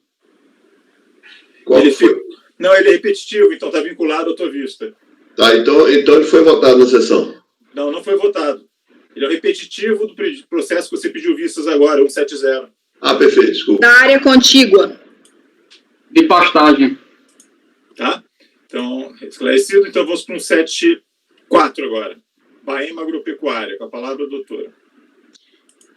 Não, ele é repetitivo, então está vinculado à tua vista. Tá, então ele foi votado na sessão. Não foi votado. Ele é o repetitivo do processo que você pediu vistas agora, 170. Ah, perfeito, desculpa. Da área contígua. De pastagem. Tá? Então, esclarecido. Então, vamos para 174 agora. Baema Agropecuária, com a palavra, doutora.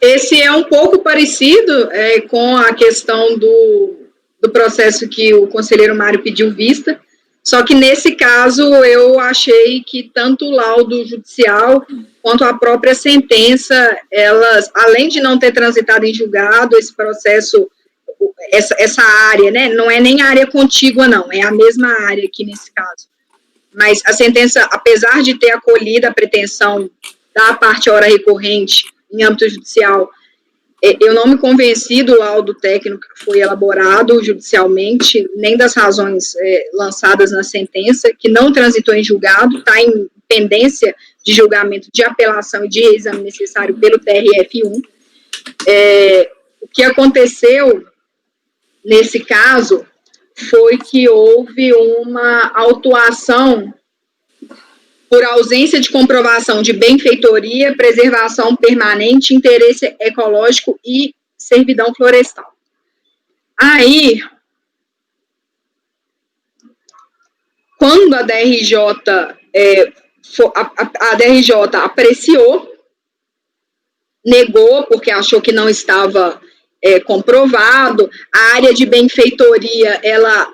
Esse é um pouco parecido com a questão do processo que o conselheiro Mário pediu vista, só que nesse caso eu achei que tanto o laudo judicial quanto a própria sentença, elas, além de não ter transitado em julgado, esse processo, essa área, né, não é nem área contígua, não, é a mesma área aqui nesse caso. Mas a sentença, apesar de ter acolhido a pretensão da parte hora recorrente em âmbito judicial, eu não me convenci do laudo técnico que foi elaborado judicialmente, nem das razões lançadas na sentença, que não transitou em julgado, está em pendência de julgamento de apelação e de exame necessário pelo TRF1. O que aconteceu nesse caso foi que houve uma autuação por ausência de comprovação de benfeitoria, preservação permanente, interesse ecológico e servidão florestal. Aí, quando a DRJ, a DRJ apreciou, negou, porque achou que não estava comprovado, a área de benfeitoria, ela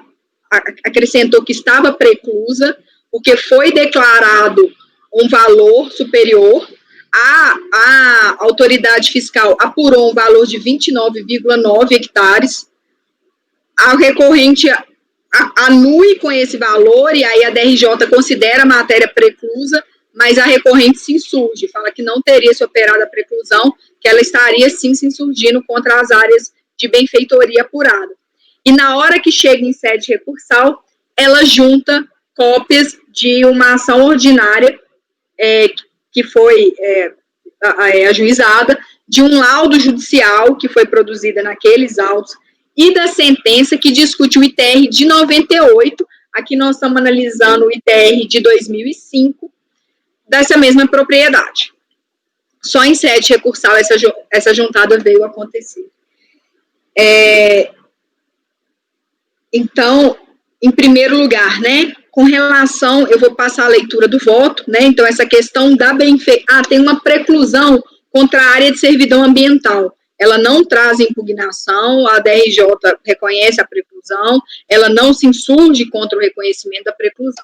acrescentou que estava preclusa, porque foi declarado um valor superior, a autoridade fiscal apurou um valor de 29,9 hectares, a recorrente anui com esse valor, e aí a DRJ considera a matéria preclusa, mas a recorrente se insurge, fala que não teria se operado a preclusão, que ela estaria sim se insurgindo contra as áreas de benfeitoria apurada. E na hora que chega em sede recursal, ela junta cópias de uma ação ordinária que foi ajuizada, de um laudo judicial que foi produzida naqueles autos, e da sentença que discute o ITR de 98, Aqui nós estamos analisando o ITR de 2005, dessa mesma propriedade. Só em sede recursal essa juntada veio acontecer. Então, em primeiro lugar, né, com relação, eu vou passar a leitura do voto, né, então essa questão da benfeitoria, tem uma preclusão contra a área de servidão ambiental, ela não traz impugnação, a DRJ reconhece a preclusão, ela não se insurge contra o reconhecimento da preclusão.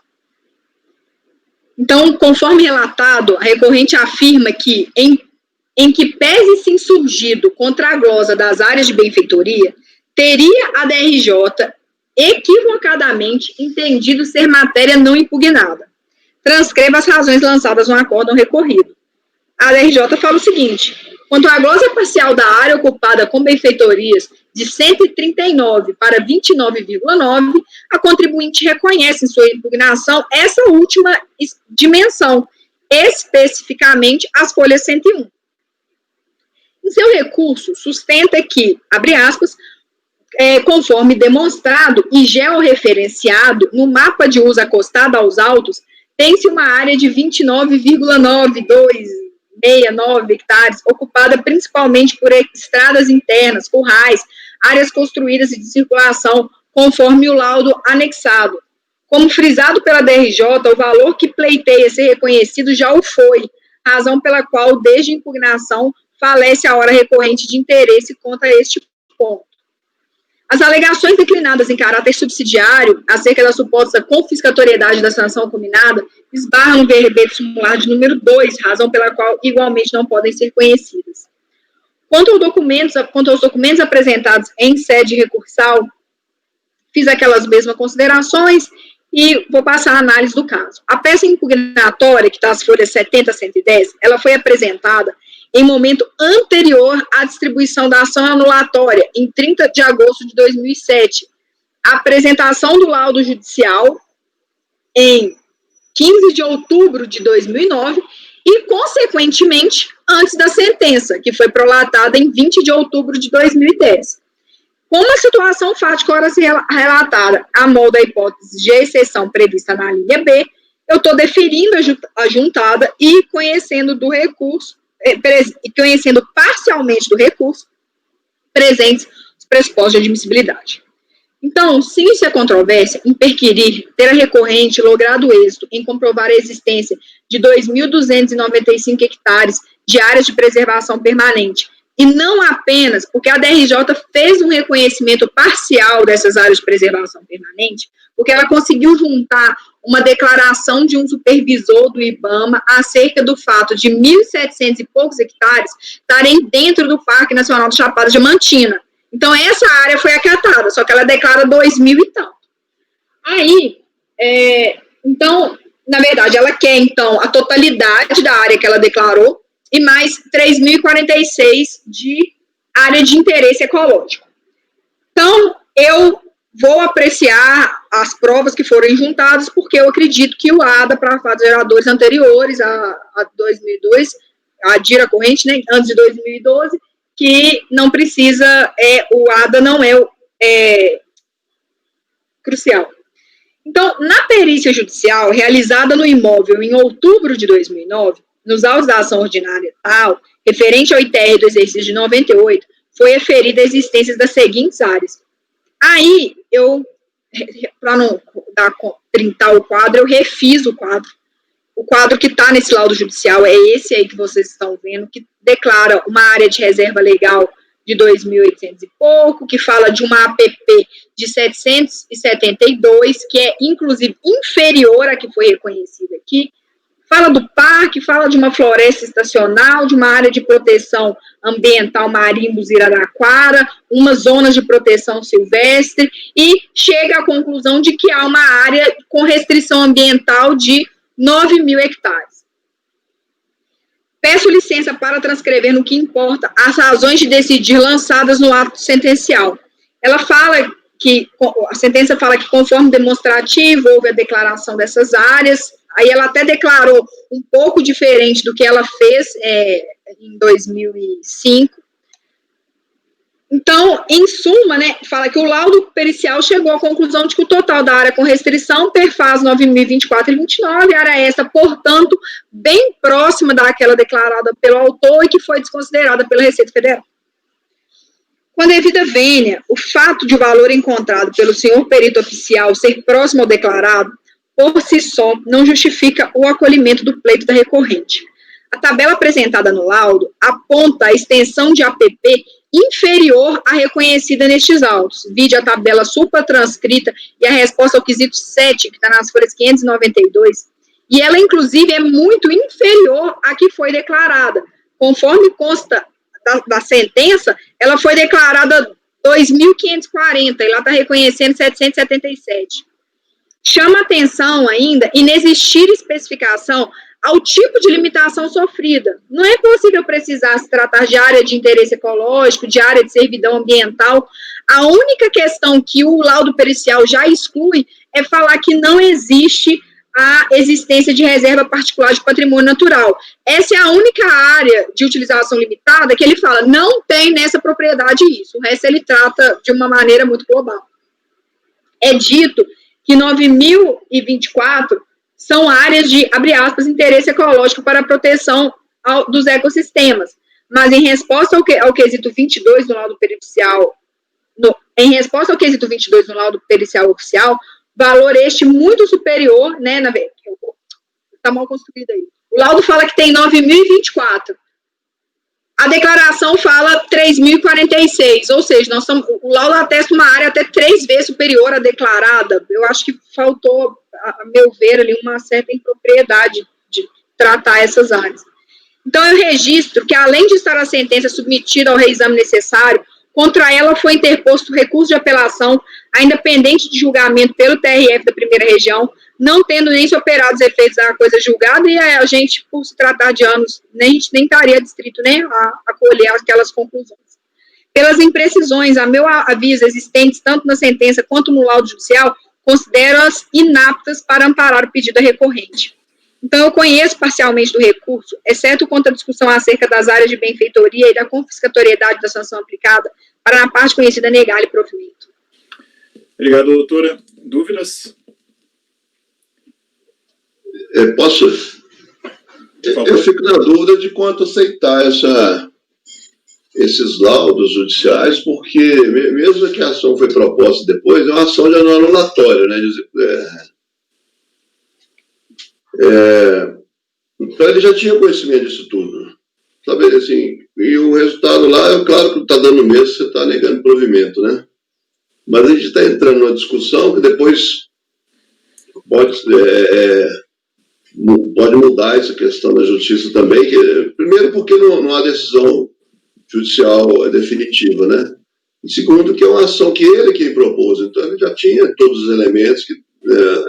Então, conforme relatado, a recorrente afirma que, em que pese se insurgido contra a glosa das áreas de benfeitoria, teria a DRJ equivocadamente entendido ser matéria não impugnada. Transcreva as razões lançadas no acórdão recorrido. A DRJ fala o seguinte: quanto à glosa parcial da área ocupada com benfeitorias de 139 para 29,9, a contribuinte reconhece em sua impugnação essa última dimensão, especificamente as folhas 101. Em seu recurso, sustenta que, abre aspas, conforme demonstrado e georreferenciado no mapa de uso acostado aos autos, tem-se uma área de 29,9269 hectares, ocupada principalmente por estradas internas, currais, áreas construídas e de circulação, conforme o laudo anexado. Como frisado pela DRJ, o valor que pleiteia ser reconhecido já o foi, razão pela qual, desde a impugnação, falece a hora recorrente de interesse contra este ponto. As alegações declinadas em caráter subsidiário acerca da suposta confiscatoriedade da sanção combinada esbarram no verbete simular de número 2, razão pela qual igualmente não podem ser conhecidas. Quanto aos documentos apresentados em sede recursal, fiz aquelas mesmas considerações e vou passar a análise do caso. A peça impugnatória, que está as folhas 70 a 110, ela foi apresentada em momento anterior à distribuição da ação anulatória, em 30 de agosto de 2007. A apresentação do laudo judicial em 15 de outubro de 2009 e, consequentemente, antes da sentença, que foi prolatada em 20 de outubro de 2010. Como a situação fática ora se relatada a modo da hipótese de exceção prevista na linha B, eu estou deferindo a juntada e conhecendo parcialmente do recurso, presentes os pressupostos de admissibilidade. Então, se isso é controvérsia, imperquirir ter a recorrente logrado êxito em comprovar a existência de 2.295 hectares de áreas de preservação permanente, e não apenas porque a DRJ fez um reconhecimento parcial dessas áreas de preservação permanente, porque ela conseguiu juntar uma declaração de um supervisor do IBAMA acerca do fato de 1.700 e poucos hectares estarem dentro do Parque Nacional do Chapada Diamantina. Então, essa área foi acatada, só que ela declara 2.000 e tanto. Aí, então, na verdade, ela quer, então, a totalidade da área que ela declarou e mais 3.046 de área de interesse ecológico. Então, eu vou apreciar as provas que foram juntadas, porque eu acredito que o ADA, para fatos geradores anteriores a 2002, a DIRA corrente, né, antes de 2012, que não precisa, o ADA não é crucial. Então, na perícia judicial, realizada no imóvel em outubro de 2009, nos autos da ação ordinária tal, referente ao ITR do exercício de 98, foi aferida a existência das seguintes áreas. Aí, para não printar o quadro, eu refiz o quadro. O quadro que está nesse laudo judicial é esse aí que vocês estão vendo, que declara uma área de reserva legal de 2.800 e pouco, que fala de uma APP de 772, que é, inclusive, inferior à que foi reconhecida aqui. Fala do parque, fala de uma floresta estacional, de uma área de proteção ambiental Marimbus Araraquara, umas zonas de proteção silvestre, e chega à conclusão de que há uma área com restrição ambiental de 9.000 hectares. Peço licença para transcrever no que importa as razões de decidir lançadas no ato sentencial. Ela fala que, a sentença fala que conforme demonstrativo houve a declaração dessas áreas. Aí ela até declarou um pouco diferente do que ela fez em 2005. Então, em suma, né, fala que o laudo pericial chegou à conclusão de que o total da área com restrição perfaz 9.024 e 29, área esta, portanto, bem próxima daquela declarada pelo autor e que foi desconsiderada pela Receita Federal. Com a devida vênia, o fato de o valor encontrado pelo senhor perito oficial ser próximo ao declarado, por si só, não justifica o acolhimento do pleito da recorrente. A tabela apresentada no laudo aponta a extensão de APP inferior à reconhecida nestes autos, vide a tabela supratranscrita e a resposta ao quesito 7, que está nas folhas 592, e ela, inclusive, é muito inferior à que foi declarada. Conforme consta da sentença, ela foi declarada 2.540, e lá está reconhecendo 777. Chama atenção ainda inexistir especificação ao tipo de limitação sofrida. Não é possível precisar se tratar de área de interesse ecológico, de área de servidão ambiental. A única questão que o laudo pericial já exclui é falar que não existe a existência de reserva particular de patrimônio natural. Essa é a única área de utilização limitada que ele fala, não tem nessa propriedade isso. O resto ele trata de uma maneira muito global. É dito que 9.024 são áreas de, abre aspas, interesse ecológico para a proteção dos ecossistemas. Mas em resposta ao quesito 22 do laudo pericial, laudo pericial oficial, valor este muito superior, né, está mal construído aí. O laudo fala que tem 9.024. A declaração fala 3.046, ou seja, o laudo atesta uma área até 3 vezes superior à declarada. Eu acho que faltou, a meu ver, ali uma certa impropriedade de tratar essas áreas. Então, eu registro que, além de estar a sentença submetida ao reexame necessário, contra ela foi interposto recurso de apelação, ainda pendente de julgamento pelo TRF da primeira região, não tendo nem se operado os efeitos da coisa julgada, e a gente, por se tratar de anos, a gente nem estaria distrito, né, a colher aquelas conclusões. Pelas imprecisões, a meu aviso, existentes tanto na sentença quanto no laudo judicial, considero-as inaptas para amparar o pedido da recorrente. Então, eu conheço parcialmente do recurso, exceto quanto à discussão acerca das áreas de benfeitoria e da confiscatoriedade da sanção aplicada, para na parte conhecida negar-lhe provimento. Obrigado, doutora. Dúvidas? Posso? Eu fico na dúvida de quanto aceitar esses laudos judiciais, porque mesmo que a ação foi proposta depois, é uma ação de anulatória, né? Então ele já tinha conhecimento disso tudo, sabe, assim, e o resultado lá, é claro que está dando mesmo, você está negando provimento, né? Mas a gente está entrando numa discussão que depois pode mudar essa questão da justiça também, primeiro porque não há decisão judicial definitiva, né? E segundo, que é uma ação que ele propôs, então ele já tinha todos os elementos que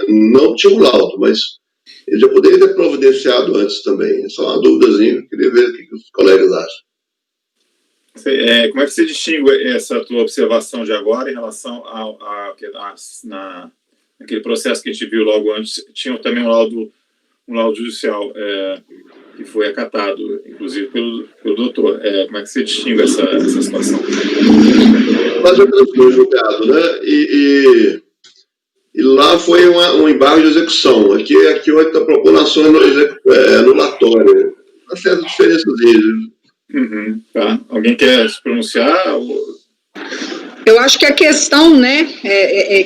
não tinha o laudo, mas ele já poderia ter providenciado antes também. É só uma dúvidazinha, eu queria ver o que os colegas acham. Como é que você distingue essa tua observação de agora em relação naquele processo que a gente viu logo antes? Tinha também um laudo judicial que foi acatado, inclusive pelo doutor. Como é que você distingue essa situação? Mas já foi julgado, né? E lá foi um embargo de execução. Aqui está propondo ação anulatória. Uma certa diferença deles. Tá. Alguém quer se pronunciar? Eu acho que a questão, né,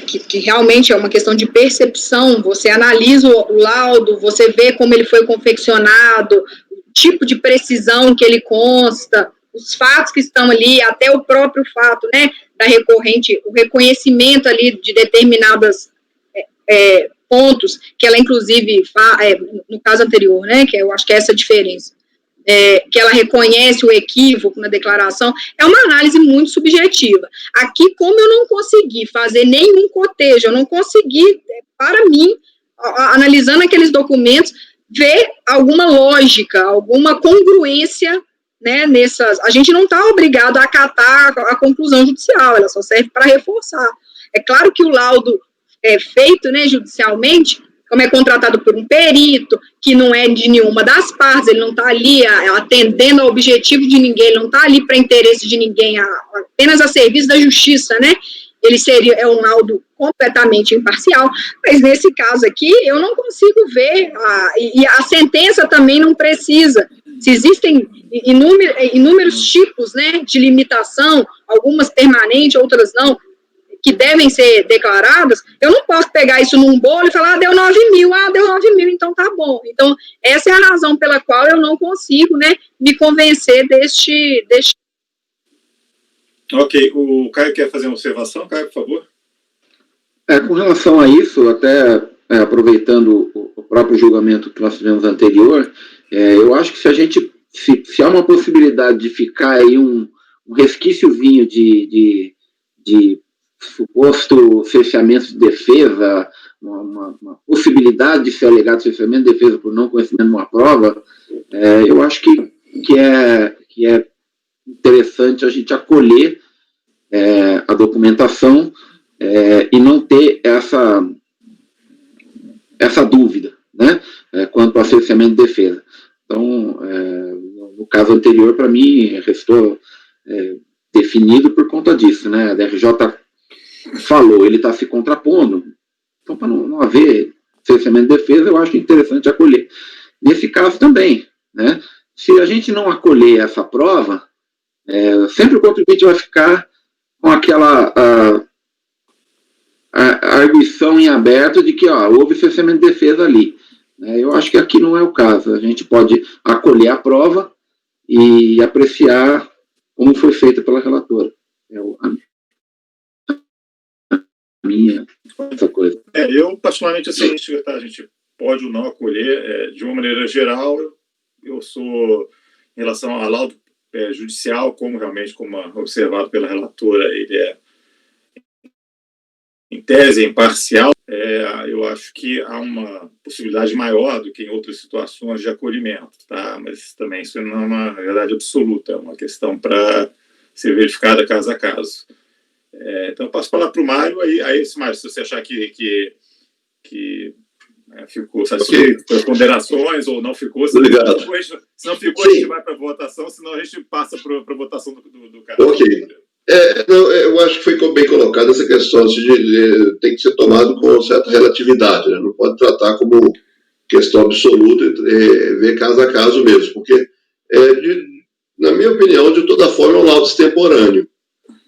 que realmente é uma questão de percepção. Você analisa o laudo, você vê como ele foi confeccionado, o tipo de precisão que ele consta, os fatos que estão ali, até o próprio fato, né, da recorrente, o reconhecimento ali de determinadas pontos, que ela inclusive, no caso anterior, né, que eu acho que é essa a diferença, que ela reconhece o equívoco na declaração, é uma análise muito subjetiva. Aqui, como eu não consegui fazer nenhum cotejo, eu não consegui, para mim, analisando aqueles documentos, ver alguma lógica, alguma congruência, né, nessas. A gente não está obrigado a acatar a conclusão judicial, ela só serve para reforçar. É claro que o laudo feito, né, judicialmente, como é contratado por um perito, que não é de nenhuma das partes, ele não está ali atendendo ao objetivo de ninguém, ele não está ali para interesse de ninguém, apenas a serviço da justiça, né? Ele é um laudo completamente imparcial, mas nesse caso aqui, eu não consigo ver, e a sentença também não precisa. Se existem inúmeros tipos, né, de limitação, algumas permanentes, outras não, que devem ser declaradas, eu não posso pegar isso num bolo e falar, deu 9 mil, deu 9 mil, então tá bom. Então, essa é a razão pela qual eu não consigo, né, me convencer deste... Ok, o Caio quer fazer uma observação? Caio, por favor. Com relação a isso, até aproveitando o próprio julgamento que nós tivemos anterior, eu acho que se a gente, se há uma possibilidade de ficar aí um resquíciozinho de suposto cerceamento de defesa, uma possibilidade de ser alegado cerceamento de defesa por não conhecimento de uma prova, eu acho que é interessante a gente acolher a documentação e não ter essa dúvida, né, quanto ao cerceamento de defesa. Então, no caso anterior, para mim, restou definido por conta disso, né, a DRJ falou, ele está se contrapondo, então, para não haver cerceamento de defesa, eu acho interessante acolher. Nesse caso também, né, se a gente não acolher essa prova, sempre o contribuinte vai ficar com aquela a arguição em aberto de que houve cerceamento de defesa ali. Eu acho que aqui não é o caso. A gente pode acolher a prova e apreciar como foi feita pela relatora. A minha essa coisa. Eu, particularmente, assim, a gente pode ou não acolher. De uma maneira geral, eu sou, em relação ao laudo judicial, como observado pela relatora, ele é, em tese, imparcial. Eu acho que há uma possibilidade maior do que em outras situações de acolhimento, tá? Mas também isso não é uma verdade absoluta, é uma questão para ser verificada caso a caso. Então, eu passo a falar para o Mário, aí Mário, se você achar que ficou satisfeito com as ponderações ou não ficou, se não ficou, a gente vai para a votação, senão a gente passa para a votação do cara. Ok. Eu acho que foi bem colocado essa questão de tem que ser tomado com certa relatividade, né? Não pode tratar como questão absoluta e ver caso a caso mesmo, porque, na minha opinião, de toda forma, é um laudo extemporâneo,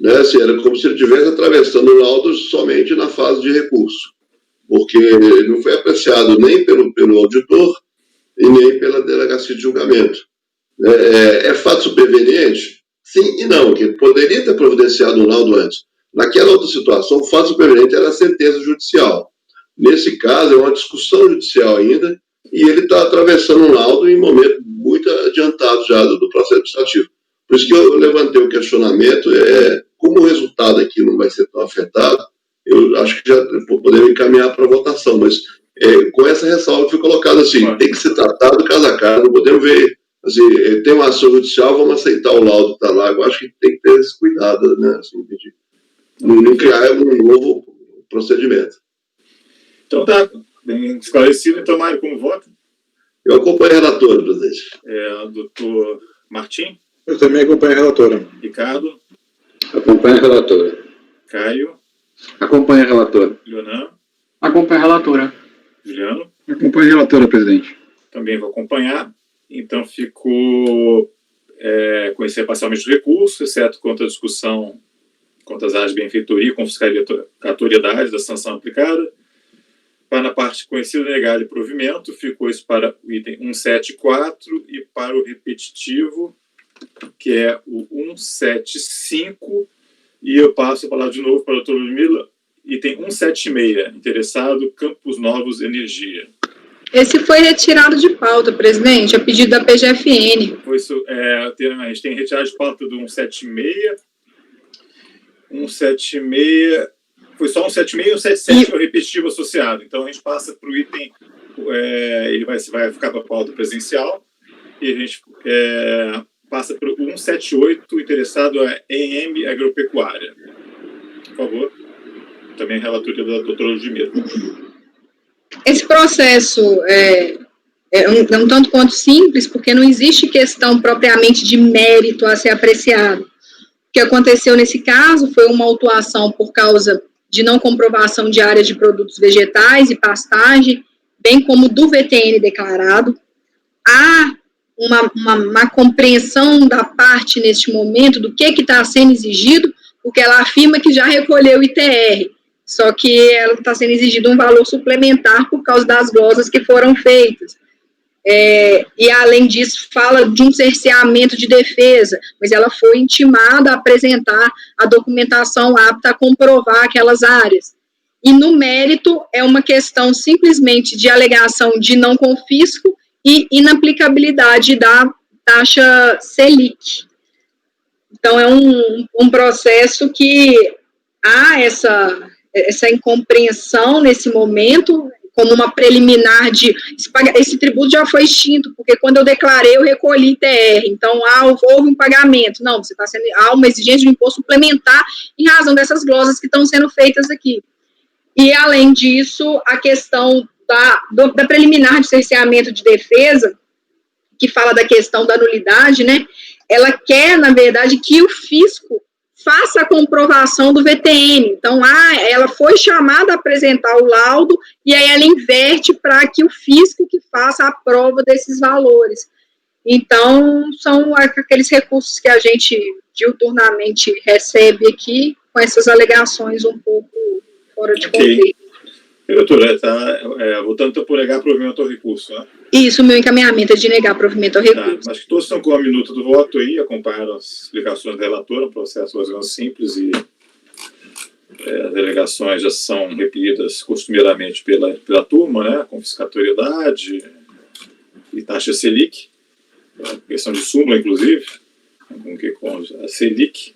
né? Assim, era como se ele estivesse atravessando o laudo somente na fase de recurso, porque ele não foi apreciado nem pelo auditor e nem pela delegacia de julgamento. É fato superveniente? Sim e não, que poderia ter providenciado um laudo antes. Naquela outra situação, o fato superveniente era a sentença judicial. Nesse caso, é uma discussão judicial ainda, e ele está atravessando um laudo em um momento muito adiantado já do processo administrativo. Por isso que eu levantei o questionamento, como o resultado aqui não vai ser tão afetado, eu acho que já podemos encaminhar para a votação, mas com essa ressalva que foi colocada assim, tem que ser tratado caso a caso, não podemos ver, assim, tem uma ação judicial, vamos aceitar o laudo que está lá, eu acho que tem que ter esse cuidado, né, assim, de não criar um novo procedimento. Então tá, bem esclarecido. Então, Mário, como vota? Eu acompanho a relatora, presidente. Doutor Martim? Eu também acompanho a relatora. Ricardo? Acompanho a relatora. Caio? Acompanho a relatora. Leonan? Acompanho a relatora. Juliano? Acompanho a relatora, presidente. Também vou acompanhar. Então, ficou conhecer parcialmente o recurso, exceto quanto à discussão quanto às áreas de benfeitoria, confiscatoriedade da sanção aplicada. Para na parte conhecida, negado e provimento, ficou isso para o item 174 e para o repetitivo, que é o 175, e eu passo a palavra de novo para a doutora Ludmila, item 176, interessado, Campos Novos Energia. Esse foi retirado de pauta, presidente, a pedido da PGFN. Foi isso, a gente tem retirado de pauta do 176, 176, foi só 176 e 177 é o repetitivo associado. Então, a gente passa para o item, ele vai ficar para a pauta presencial, e a gente passa para o 178, interessado a EM Agropecuária. Por favor. Também a relatoria da doutora Ludmila. Esse processo é um tanto quanto simples, porque não existe questão propriamente de mérito a ser apreciado. O que aconteceu nesse caso foi uma autuação por causa de não comprovação de áreas de produtos vegetais e pastagem, bem como do VTN declarado. Há uma compreensão da parte, neste momento, do que está sendo exigido, porque ela afirma que já recolheu o ITR, só que ela está sendo exigido um valor suplementar por causa das glosas que foram feitas. E, além disso, fala de um cerceamento de defesa, mas ela foi intimada a apresentar a documentação apta a comprovar aquelas áreas. E, no mérito, é uma questão simplesmente de alegação de não confisco e inaplicabilidade da taxa Selic. Então, é um processo que há essa incompreensão nesse momento, como uma preliminar de... Esse tributo já foi extinto, porque quando eu declarei, eu recolhi TR. Então, houve um pagamento. Não, há uma exigência de um imposto suplementar em razão dessas glosas que estão sendo feitas aqui. E, além disso, a questão da preliminar de cerceamento de defesa, que fala da questão da nulidade, né? Ela quer, na verdade, que o fisco faça a comprovação do VTN. Então, ela foi chamada a apresentar o laudo e aí ela inverte para que o fisco que faça a prova desses valores. Então, são aqueles recursos que a gente diuturnamente recebe aqui, com essas alegações um pouco fora de contexto. Doutora, votando então por negar provimento ao recurso, né? Isso, o meu encaminhamento é de negar provimento ao recurso. Acho que todos estão com a minuta do voto aí, acompanharam as explicações da relatora, um processo bastante simples e as delegações já são repelidas costumeiramente pela turma, né? Confiscatoriedade e taxa Selic, questão de súmula, inclusive, com a Selic.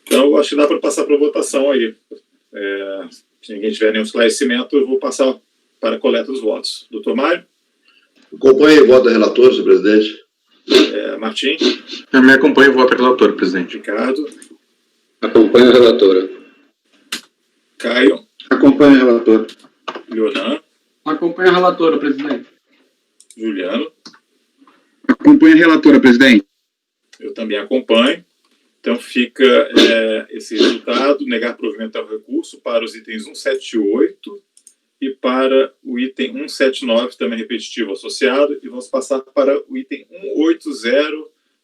Então, acho que dá para passar para a votação aí. Se ninguém tiver nenhum esclarecimento, eu vou passar para a coleta dos votos. Doutor Mário? Acompanhe o voto da relatora, senhor presidente. Martim? Também acompanho o voto da relatora, presidente. Ricardo? Acompanho a relatora. Caio? Acompanho a relatora. Leonan? Acompanho a relatora, presidente. Juliano? Acompanho a relatora, presidente. Eu também acompanho. Então, fica esse resultado, negar provimento ao recurso para os itens 178 e para o item 179, também repetitivo associado, e vamos passar para o item 180,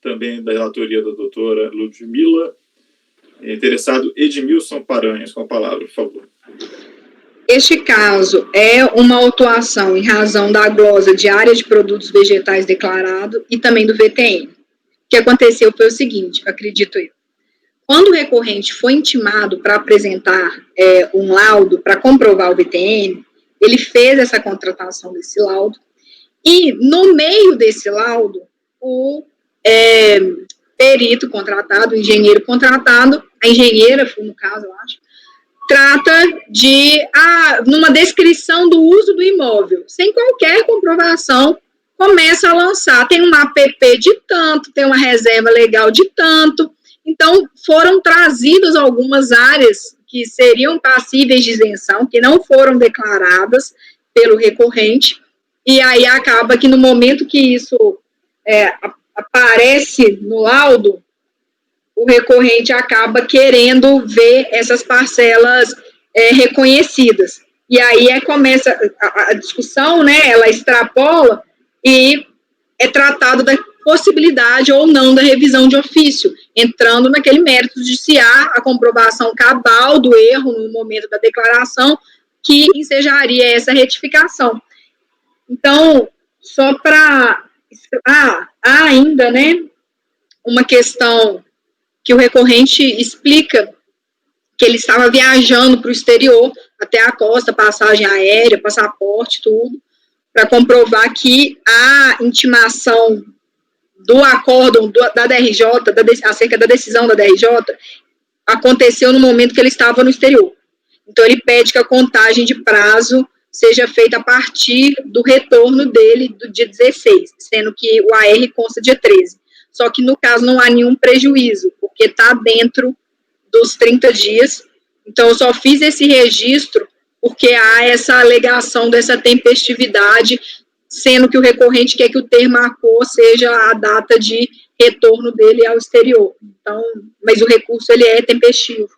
também da relatoria da doutora Ludmila. Interessado Edmilson Paranhos, com a palavra, por favor. Este caso é uma autuação em razão da glosa de área de produtos vegetais declarado e também do VTN. O que aconteceu foi o seguinte, acredito eu. Quando o recorrente foi intimado para apresentar um laudo para comprovar o VTN, ele fez essa contratação desse laudo e, no meio desse laudo, o perito contratado, o engenheiro contratado, a engenheira, no caso, eu acho, trata de, numa descrição do uso do imóvel, sem qualquer comprovação, começa a lançar, tem um APP de tanto, tem uma reserva legal de tanto. Então, foram trazidas algumas áreas que seriam passíveis de isenção, que não foram declaradas pelo recorrente, e aí acaba que no momento que isso aparece no laudo, o recorrente acaba querendo ver essas parcelas reconhecidas. E aí começa a discussão, né, ela extrapola e é tratado da possibilidade ou não da revisão de ofício, entrando naquele mérito de se há a comprovação cabal do erro no momento da declaração, que ensejaria essa retificação. Então, só para... há ainda, né, uma questão que o recorrente explica que ele estava viajando para o exterior, até a costa, passagem aérea, passaporte, tudo, para comprovar que a intimação do acórdão da DRJ, acerca da decisão da DRJ, aconteceu no momento que ele estava no exterior. Então, ele pede que a contagem de prazo seja feita a partir do retorno dele do dia 16, sendo que o AR consta dia 13. Só que, no caso, não há nenhum prejuízo, porque está dentro dos 30 dias. Então, eu só fiz esse registro porque há essa alegação dessa tempestividade, sendo que o recorrente quer que o termo ACOR seja a data de retorno dele ao exterior. Então, mas o recurso ele é tempestivo.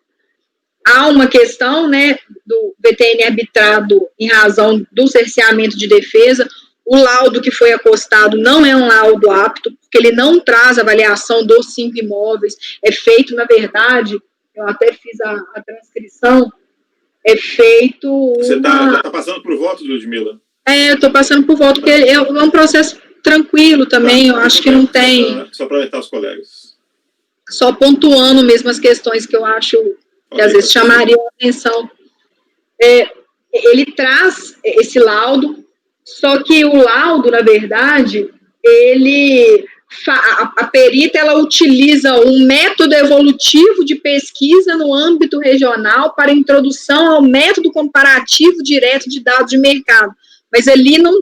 Há uma questão, né, do VTN arbitrado em razão do cerceamento de defesa. O laudo que foi acostado não é um laudo apto, porque ele não traz avaliação dos 5 imóveis. É feito, na verdade, eu até fiz a transcrição, é feito... Você está passando por voto, Ludmila? Eu estou passando por voto, porque é um processo tranquilo também, eu acho que não tem... Só para alertar os colegas. Só pontuando mesmo as questões que eu acho que às vezes chamariam a atenção. Ele traz esse laudo, só que o laudo, na verdade, a perita ela utiliza um método evolutivo de pesquisa no âmbito regional para introdução ao método comparativo direto de dados de mercado. Mas ali não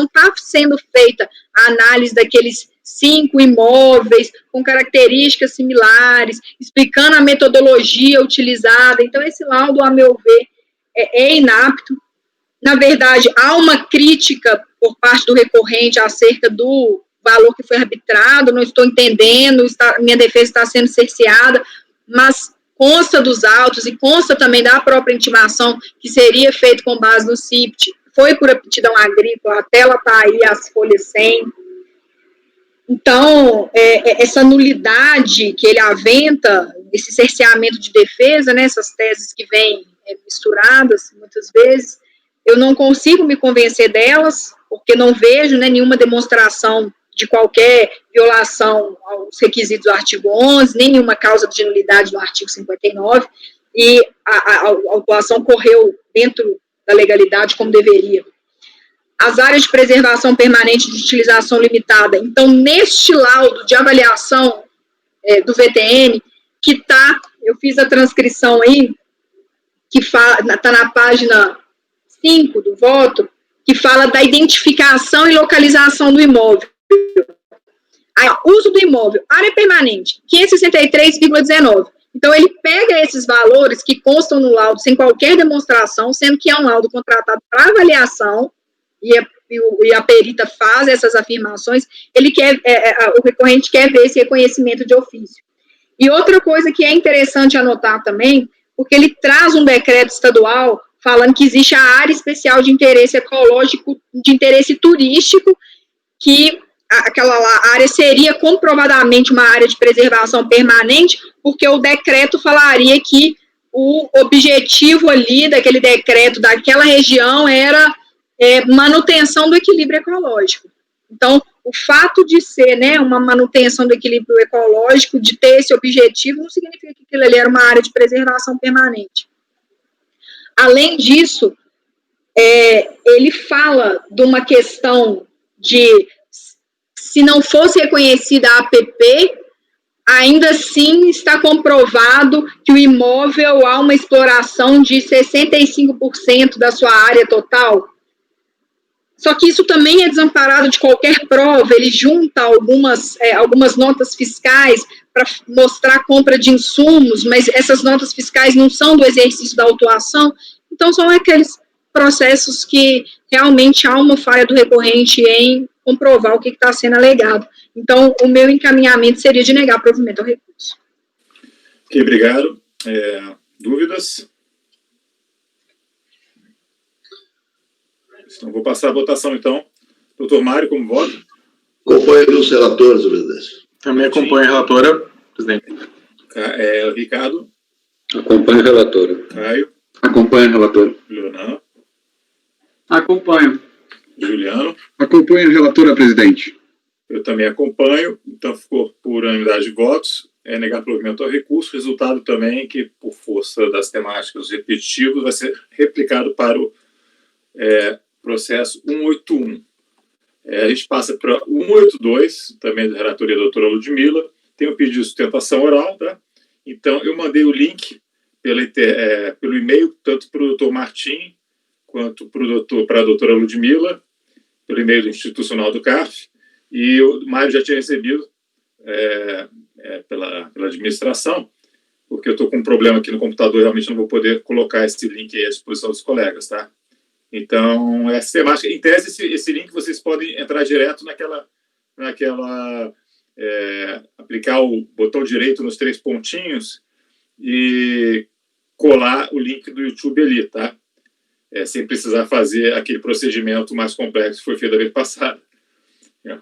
está sendo feita a análise daqueles 5 imóveis com características similares, explicando a metodologia utilizada. Então, esse laudo, a meu ver, é inapto. Na verdade, há uma crítica por parte do recorrente acerca do valor que foi arbitrado, não estou entendendo, minha defesa está sendo cerceada, mas consta dos autos e consta também da própria intimação que seria feito com base no CIPT, foi por aptidão agrícola, até ela está aí, as folhas 100. Então, essa nulidade que ele aventa, esse cerceamento de defesa, né, essas teses que vêm misturadas, muitas vezes, eu não consigo me convencer delas, porque não vejo, né, nenhuma demonstração de qualquer violação aos requisitos do artigo 11, nem nenhuma causa de nulidade no artigo 59, e a autuação correu dentro da legalidade como deveria. As áreas de preservação permanente de utilização limitada. Então, neste laudo de avaliação do VTN, que está, eu fiz a transcrição aí, que está na página 5 do voto, que fala da identificação e localização do imóvel. Aí, uso do imóvel, área permanente, 563,19. Então, ele pega esses valores que constam no laudo sem qualquer demonstração, sendo que é um laudo contratado para avaliação, e a perita faz essas afirmações, o recorrente quer ver esse reconhecimento de ofício. E outra coisa que é interessante anotar também, porque ele traz um decreto estadual falando que existe a área especial de interesse ecológico, de interesse turístico, que aquela área seria comprovadamente uma área de preservação permanente, porque o decreto falaria que o objetivo ali daquele decreto, daquela região, era manutenção do equilíbrio ecológico. Então, o fato de ser, né, uma manutenção do equilíbrio ecológico, de ter esse objetivo, não significa que aquilo ali era uma área de preservação permanente. Além disso, ele fala de uma questão de, se não fosse reconhecida a APP, ainda assim está comprovado que o imóvel há uma exploração de 65% da sua área total. Só que isso também é desamparado de qualquer prova, ele junta algumas notas fiscais para mostrar a compra de insumos, mas essas notas fiscais não são do exercício da autuação, então são aqueles processos que realmente há uma falha do recorrente em comprovar o que está sendo alegado. Então, o meu encaminhamento seria de negar provimento ao recurso. Ok, obrigado. Dúvidas? Então, vou passar a votação, então. Doutor Mário, como vota? Acompanho os relatores, presidente. Também acompanho a relatora, presidente. Ricardo? Acompanho a relatora. Caio? Acompanho a relatora. Leonardo? Acompanho. Juliano? Acompanho a relatora, presidente. Eu também acompanho, então ficou por unanimidade de votos. Negar provimento ao recurso, resultado também que, por força das temáticas repetitivas, vai ser replicado para o processo 181. A gente passa para 182, também da relatoria da doutora Ludmila, tem um pedido de sustentação oral, tá? Então, eu mandei o link pelo e-mail, tanto para o doutor Martim, quanto para a doutora Ludmila, pelo e-mail institucional do CARF, e o Mário já tinha recebido pela administração, porque eu estou com um problema aqui no computador, realmente não vou poder colocar esse link aí à disposição dos colegas, tá? Então, é sistemática. Em tese, esse link vocês podem entrar direto aplicar o botão direito nos 3 pontinhos e colar o link do YouTube ali, tá? Sem precisar fazer aquele procedimento mais complexo que foi feito da vez passada.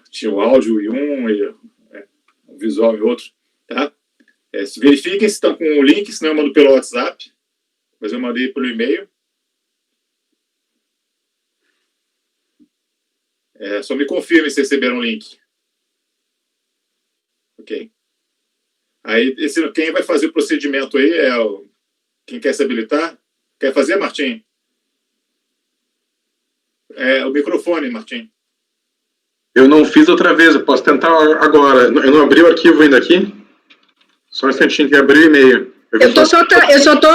Tinha o áudio em um, e o visual em outro, tá? Verifiquem se estão com o link, senão eu mando pelo WhatsApp, mas eu mandei pelo e-mail. Só me confirmem se receberam o link. Ok. Aí, quem vai fazer o procedimento aí quem quer se habilitar? Quer fazer, Martim? O microfone, Martim. Eu não fiz outra vez, eu posso tentar agora. Eu não abri o arquivo ainda aqui? Só um instantinho que abri o e-mail. Eu só tô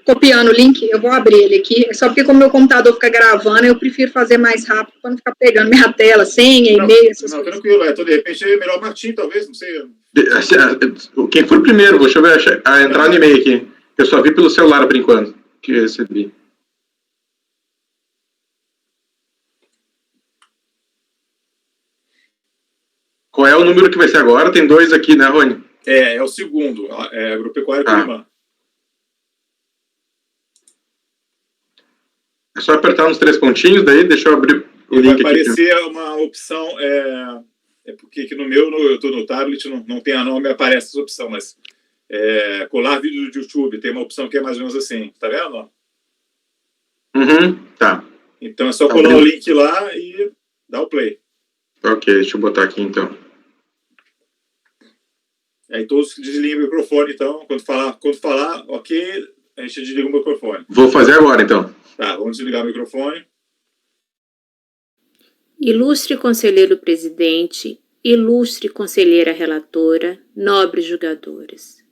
copiando o link, eu vou abrir ele aqui. É só porque como meu computador fica gravando, eu prefiro fazer mais rápido para não ficar pegando minha tela, senha, e-mail, essas coisas. Não, tranquilo. Então, de repente, é melhor o Martim, talvez, não sei. Quem foi primeiro? Deixa eu ver a entrar no e-mail aqui. Eu só vi pelo celular, por enquanto, que eu recebi. Qual é o número que vai ser agora? Tem 2 aqui, né, Rony? É o segundo, Agropecuária Curimã. É só apertar nos 3 pontinhos, daí deixa eu abrir o link aqui. Vai aparecer uma opção, porque aqui no meu, eu estou no tablet, não tem a nome, aparece essa opção, mas colar vídeo do YouTube, tem uma opção que é mais ou menos assim, tá vendo? Tá. Então é só colar o link lá e dar o play. Ok, deixa eu botar aqui então. Aí todos desligam o microfone, então, quando falar, ok, a gente desliga o microfone. Vou fazer agora, então. Tá, vamos desligar o microfone. Ilustre conselheiro presidente, ilustre conselheira relatora, nobres julgadores.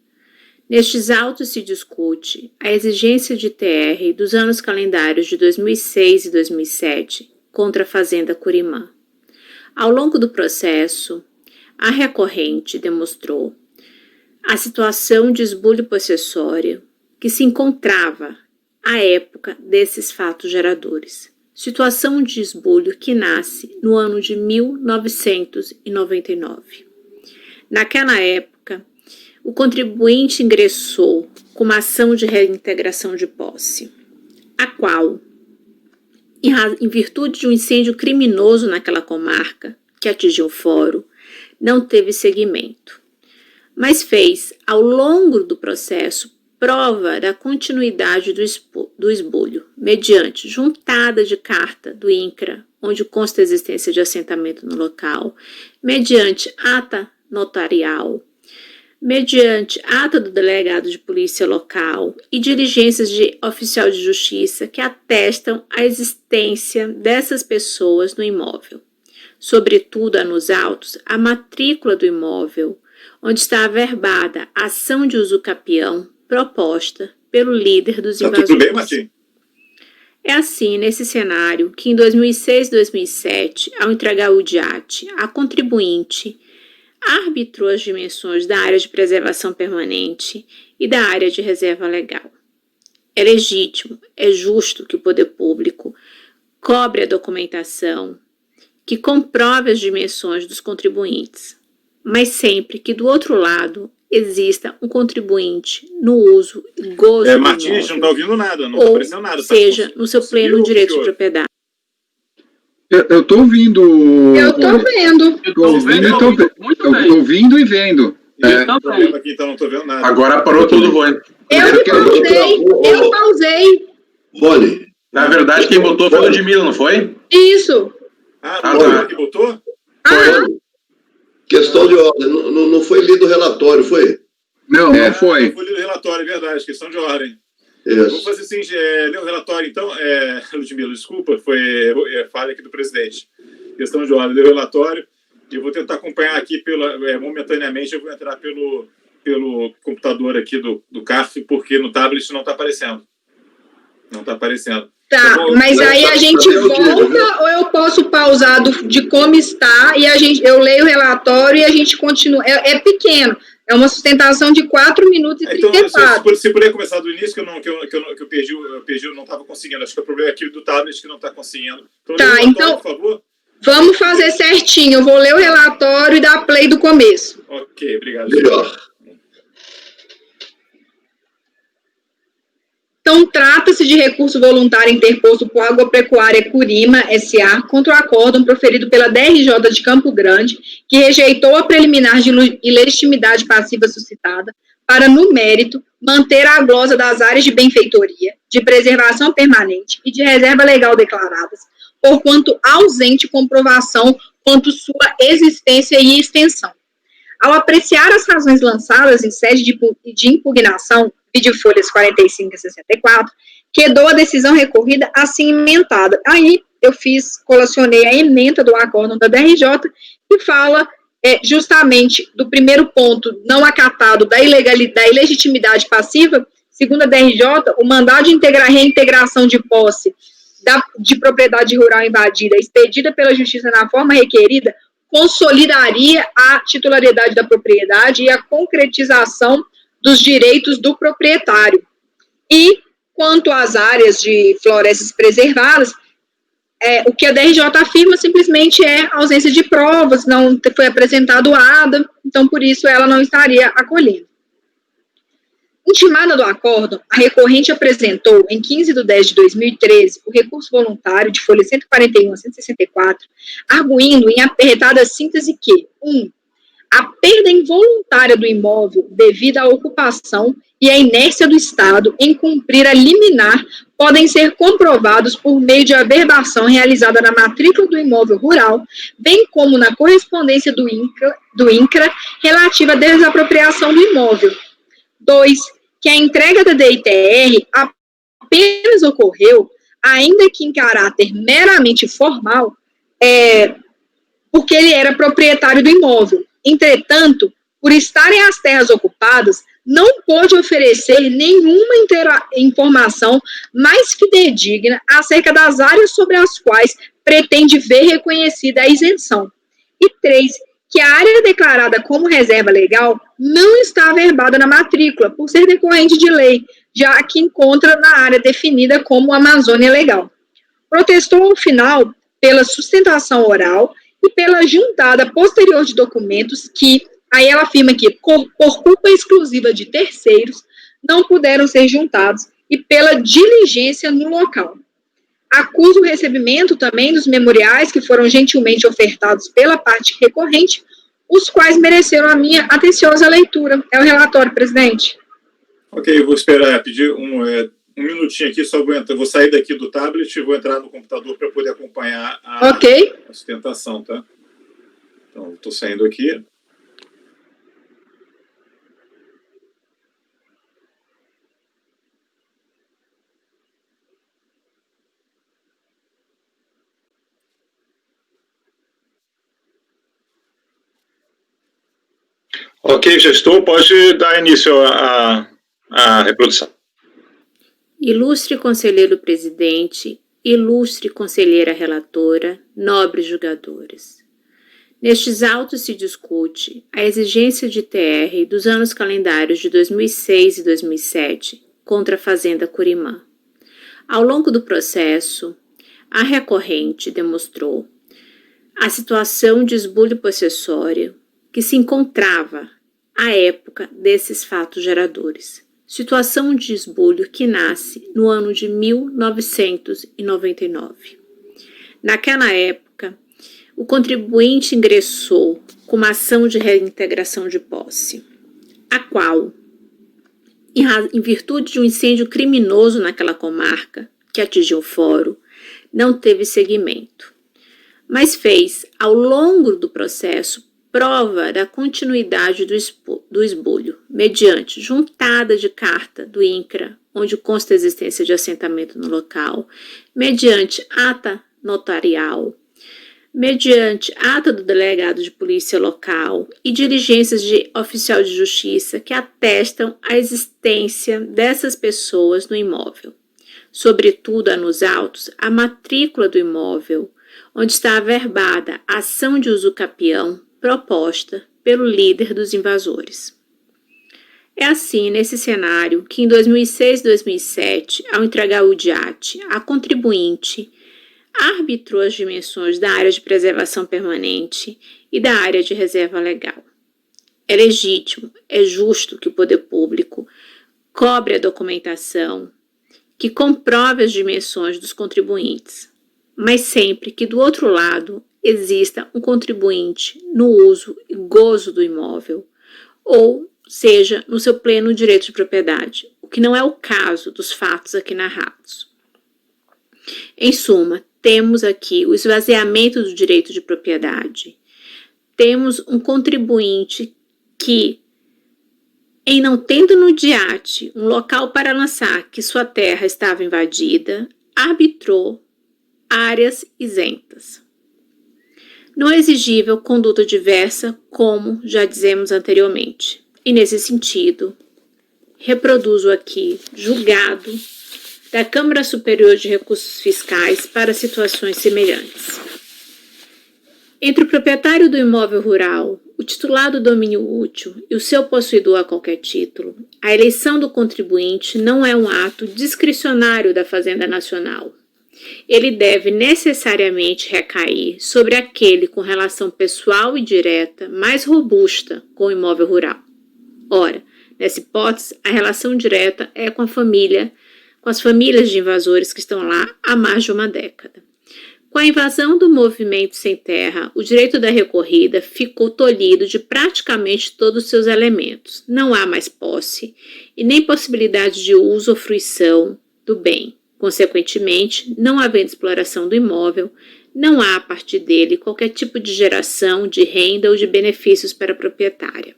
Nestes autos se discute a exigência de TR dos anos calendários de 2006 e 2007 contra a Fazenda Curimã. Ao longo do processo, a recorrente demonstrou a situação de esbulho possessório que se encontrava à época desses fatos geradores. Situação de esbulho que nasce no ano de 1999. Naquela época, o contribuinte ingressou com uma ação de reintegração de posse, a qual, em virtude de um incêndio criminoso naquela comarca, que atingiu o fórum, não teve seguimento, mas fez, ao longo do processo, prova da continuidade do esbulho, mediante juntada de carta do INCRA, onde consta a existência de assentamento no local, mediante ata notarial, mediante ata do delegado de polícia local e diligências de oficial de justiça que atestam a existência dessas pessoas no imóvel. Sobretudo, há nos autos a matrícula do imóvel, onde está averbada a ação de uso capião proposta pelo líder dos invasores. Tudo bem, Martim? É assim, nesse cenário, que em 2006 e 2007, ao entregar o DIAT, a contribuinte arbitrou as dimensões da área de preservação permanente e da área de reserva legal. É legítimo, é justo que o poder público cobre a documentação que comprove as dimensões dos contribuintes, mas sempre que do outro lado exista um contribuinte no uso e gozo do Martim, a gente não está ouvindo nada, não está aparecendo nada. Seja no seu pleno direito de propriedade. Eu estou ouvindo. Eu estou vendo. Estou ouvindo e vendo. Aqui, então não estou vendo nada. Agora parou tudo, Rony. Eu pausei. Rony. Na verdade, quem botou foi o Ludmila, não foi? Isso. Tá. Que botou? Questão de ordem. Não foi lido o relatório, foi? Não foi. Não foi lido o relatório, é verdade. Questão de ordem. Isso. Vamos fazer assim, ler o relatório, então. Ludmila, desculpa, foi falha aqui do presidente. Questão de ordem, ler o relatório. E eu vou tentar acompanhar aqui, momentaneamente, eu vou entrar pelo computador aqui do CAF, porque no tablet não está aparecendo. Não está aparecendo. Tá, mas aí a gente volta ou eu posso pausar de como está e eu leio o relatório e a gente continua. É pequeno. É uma sustentação de 4 minutos e Então, 34. se puder começar do início, que eu perdi, eu não estava conseguindo. Acho que o problema é aqui do tablet que não está conseguindo. Então, Tá, então, por favor. Vamos fazer certinho. Eu vou ler o relatório e dar play do começo. Ok, obrigado. Melhor. Então, trata-se de recurso voluntário interposto por Agropecuária Curima S.A. contra o acórdão proferido pela DRJ de Campo Grande, que rejeitou a preliminar de ilegitimidade passiva suscitada para, no mérito, manter a glosa das áreas de benfeitoria, de preservação permanente e de reserva legal declaradas, porquanto ausente comprovação quanto sua existência e extensão. Ao apreciar as razões lançadas em sede de impugnação, de folhas 45 e 64, quedou a decisão recorrida assim emendada. Aí eu colacionei a ementa do acórdão da DRJ, que fala justamente do primeiro ponto não acatado da ilegitimidade passiva. Segundo a DRJ, o mandado de reintegração de posse de propriedade rural invadida, expedida pela Justiça na forma requerida, consolidaria a titularidade da propriedade e a concretização dos direitos do proprietário. E, quanto às áreas de florestas preservadas, o que a DRJ afirma simplesmente é a ausência de provas, não foi apresentado ADA, então, por isso, ela não estaria acolhendo. Intimada do acórdão, a recorrente apresentou, em 15 de 10 de 2013, o recurso voluntário de folha 141 a 164, arguindo em apertada síntese que, 1. A perda involuntária do imóvel devido à ocupação e à inércia do Estado em cumprir a liminar podem ser comprovados por meio de averbação realizada na matrícula do imóvel rural, bem como na correspondência do INCRA relativa à desapropriação do imóvel. 2. Que a entrega da DITR apenas ocorreu, ainda que em caráter meramente formal, porque ele era proprietário do imóvel. Entretanto, por estarem as terras ocupadas, não pôde oferecer nenhuma informação mais fidedigna acerca das áreas sobre as quais pretende ver reconhecida a isenção. E 3, que a área declarada como reserva legal não está averbada na matrícula, por ser decorrente de lei, já que encontra na área definida como Amazônia Legal. Protestou, ao final, pela sustentação oral e pela juntada posterior de documentos que, aí ela afirma que, por culpa exclusiva de terceiros, não puderam ser juntados e pela diligência no local. Acusa o recebimento também dos memoriais que foram gentilmente ofertados pela parte recorrente, os quais mereceram a minha atenciosa leitura. É o relatório, presidente. Ok, eu vou esperar, pedir um minutinho aqui, vou sair daqui do tablet e vou entrar no computador para poder acompanhar a sustentação, tá? Então, estou saindo aqui. Ok, já estou. Pode dar início à reprodução. Ilustre conselheiro presidente, ilustre conselheira relatora, nobres julgadores. Nestes autos se discute a exigência de TR dos anos calendários de 2006 e 2007 contra a Fazenda Curimã. Ao longo do processo, a recorrente demonstrou a situação de esbulho possessório que se encontrava à época desses fatos geradores. Situação de esbulho que nasce no ano de 1999. Naquela época, o contribuinte ingressou com uma ação de reintegração de posse, a qual, em virtude de um incêndio criminoso naquela comarca, que atingiu o fórum, não teve seguimento, mas fez, ao longo do processo, prova da continuidade do esbulho, mediante juntada de carta do INCRA, onde consta a existência de assentamento no local, mediante ata notarial, mediante ata do delegado de polícia local e diligências de oficial de justiça que atestam a existência dessas pessoas no imóvel. Sobretudo, há nos autos a matrícula do imóvel, onde está averbada a ação de usucapião proposta pelo líder dos invasores. É assim, nesse cenário, que em 2006 e 2007, ao entregar o DIAT, a contribuinte arbitrou as dimensões da área de preservação permanente e da área de reserva legal. É legítimo, é justo que o poder público cobre a documentação que comprove as dimensões dos contribuintes, mas sempre que do outro lado exista um contribuinte no uso e gozo do imóvel, ou seja, no seu pleno direito de propriedade, o que não é o caso dos fatos aqui narrados. Em suma, temos aqui o esvaziamento do direito de propriedade. Temos um contribuinte que, em não tendo no DIAT um local para lançar que sua terra estava invadida, arbitrou áreas isentas. Não é exigível conduta diversa, como já dizemos anteriormente. E nesse sentido, reproduzo aqui julgado da Câmara Superior de Recursos Fiscais para situações semelhantes. Entre o proprietário do imóvel rural, o titular do domínio útil e o seu possuidor a qualquer título, a eleição do contribuinte não é um ato discricionário da Fazenda Nacional. Ele deve necessariamente recair sobre aquele com relação pessoal e direta mais robusta com o imóvel rural. Ora, nessa hipótese, a relação direta é com a família, com as famílias de invasores que estão lá há mais de uma década. Com a invasão do movimento sem terra, o direito da recorrida ficou tolhido de praticamente todos os seus elementos. Não há mais posse e nem possibilidade de uso ou fruição do bem. Consequentemente, não havendo exploração do imóvel, não há a partir dele qualquer tipo de geração de renda ou de benefícios para a proprietária.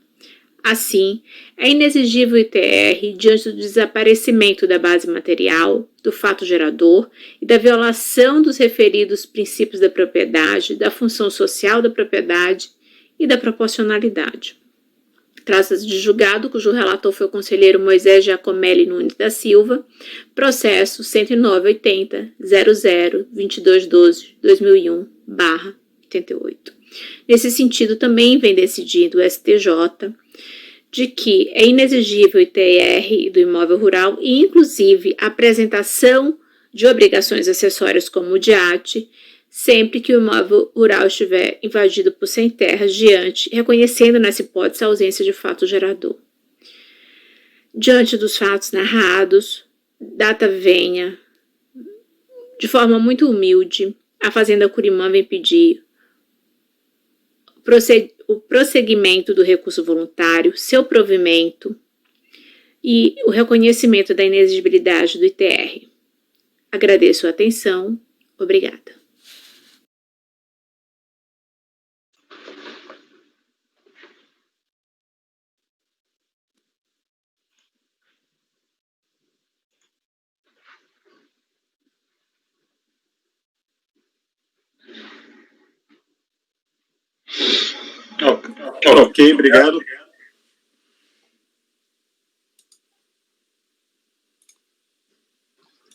Assim, é inexigível o ITR diante do desaparecimento da base material, do fato gerador e da violação dos referidos princípios da propriedade, da função social da propriedade e da proporcionalidade. Trata-se de julgado cujo relator foi o conselheiro Moisés Giacomelli Nunes da Silva, processo 109.80.00.2212.2001/88. Nesse sentido, também vem decidido o STJ de que é inexigível o ITR do imóvel rural e, inclusive, a apresentação de obrigações acessórias como o DIAT, sempre que o imóvel rural estiver invadido por sem terras diante, reconhecendo nessa hipótese a ausência de fato gerador. Diante dos fatos narrados, data venha, de forma muito humilde, a Fazenda Curimã vem pedir o prosseguimento do recurso voluntário, seu provimento e o reconhecimento da inexigibilidade do ITR. Agradeço a atenção. Obrigada. Ok, obrigado.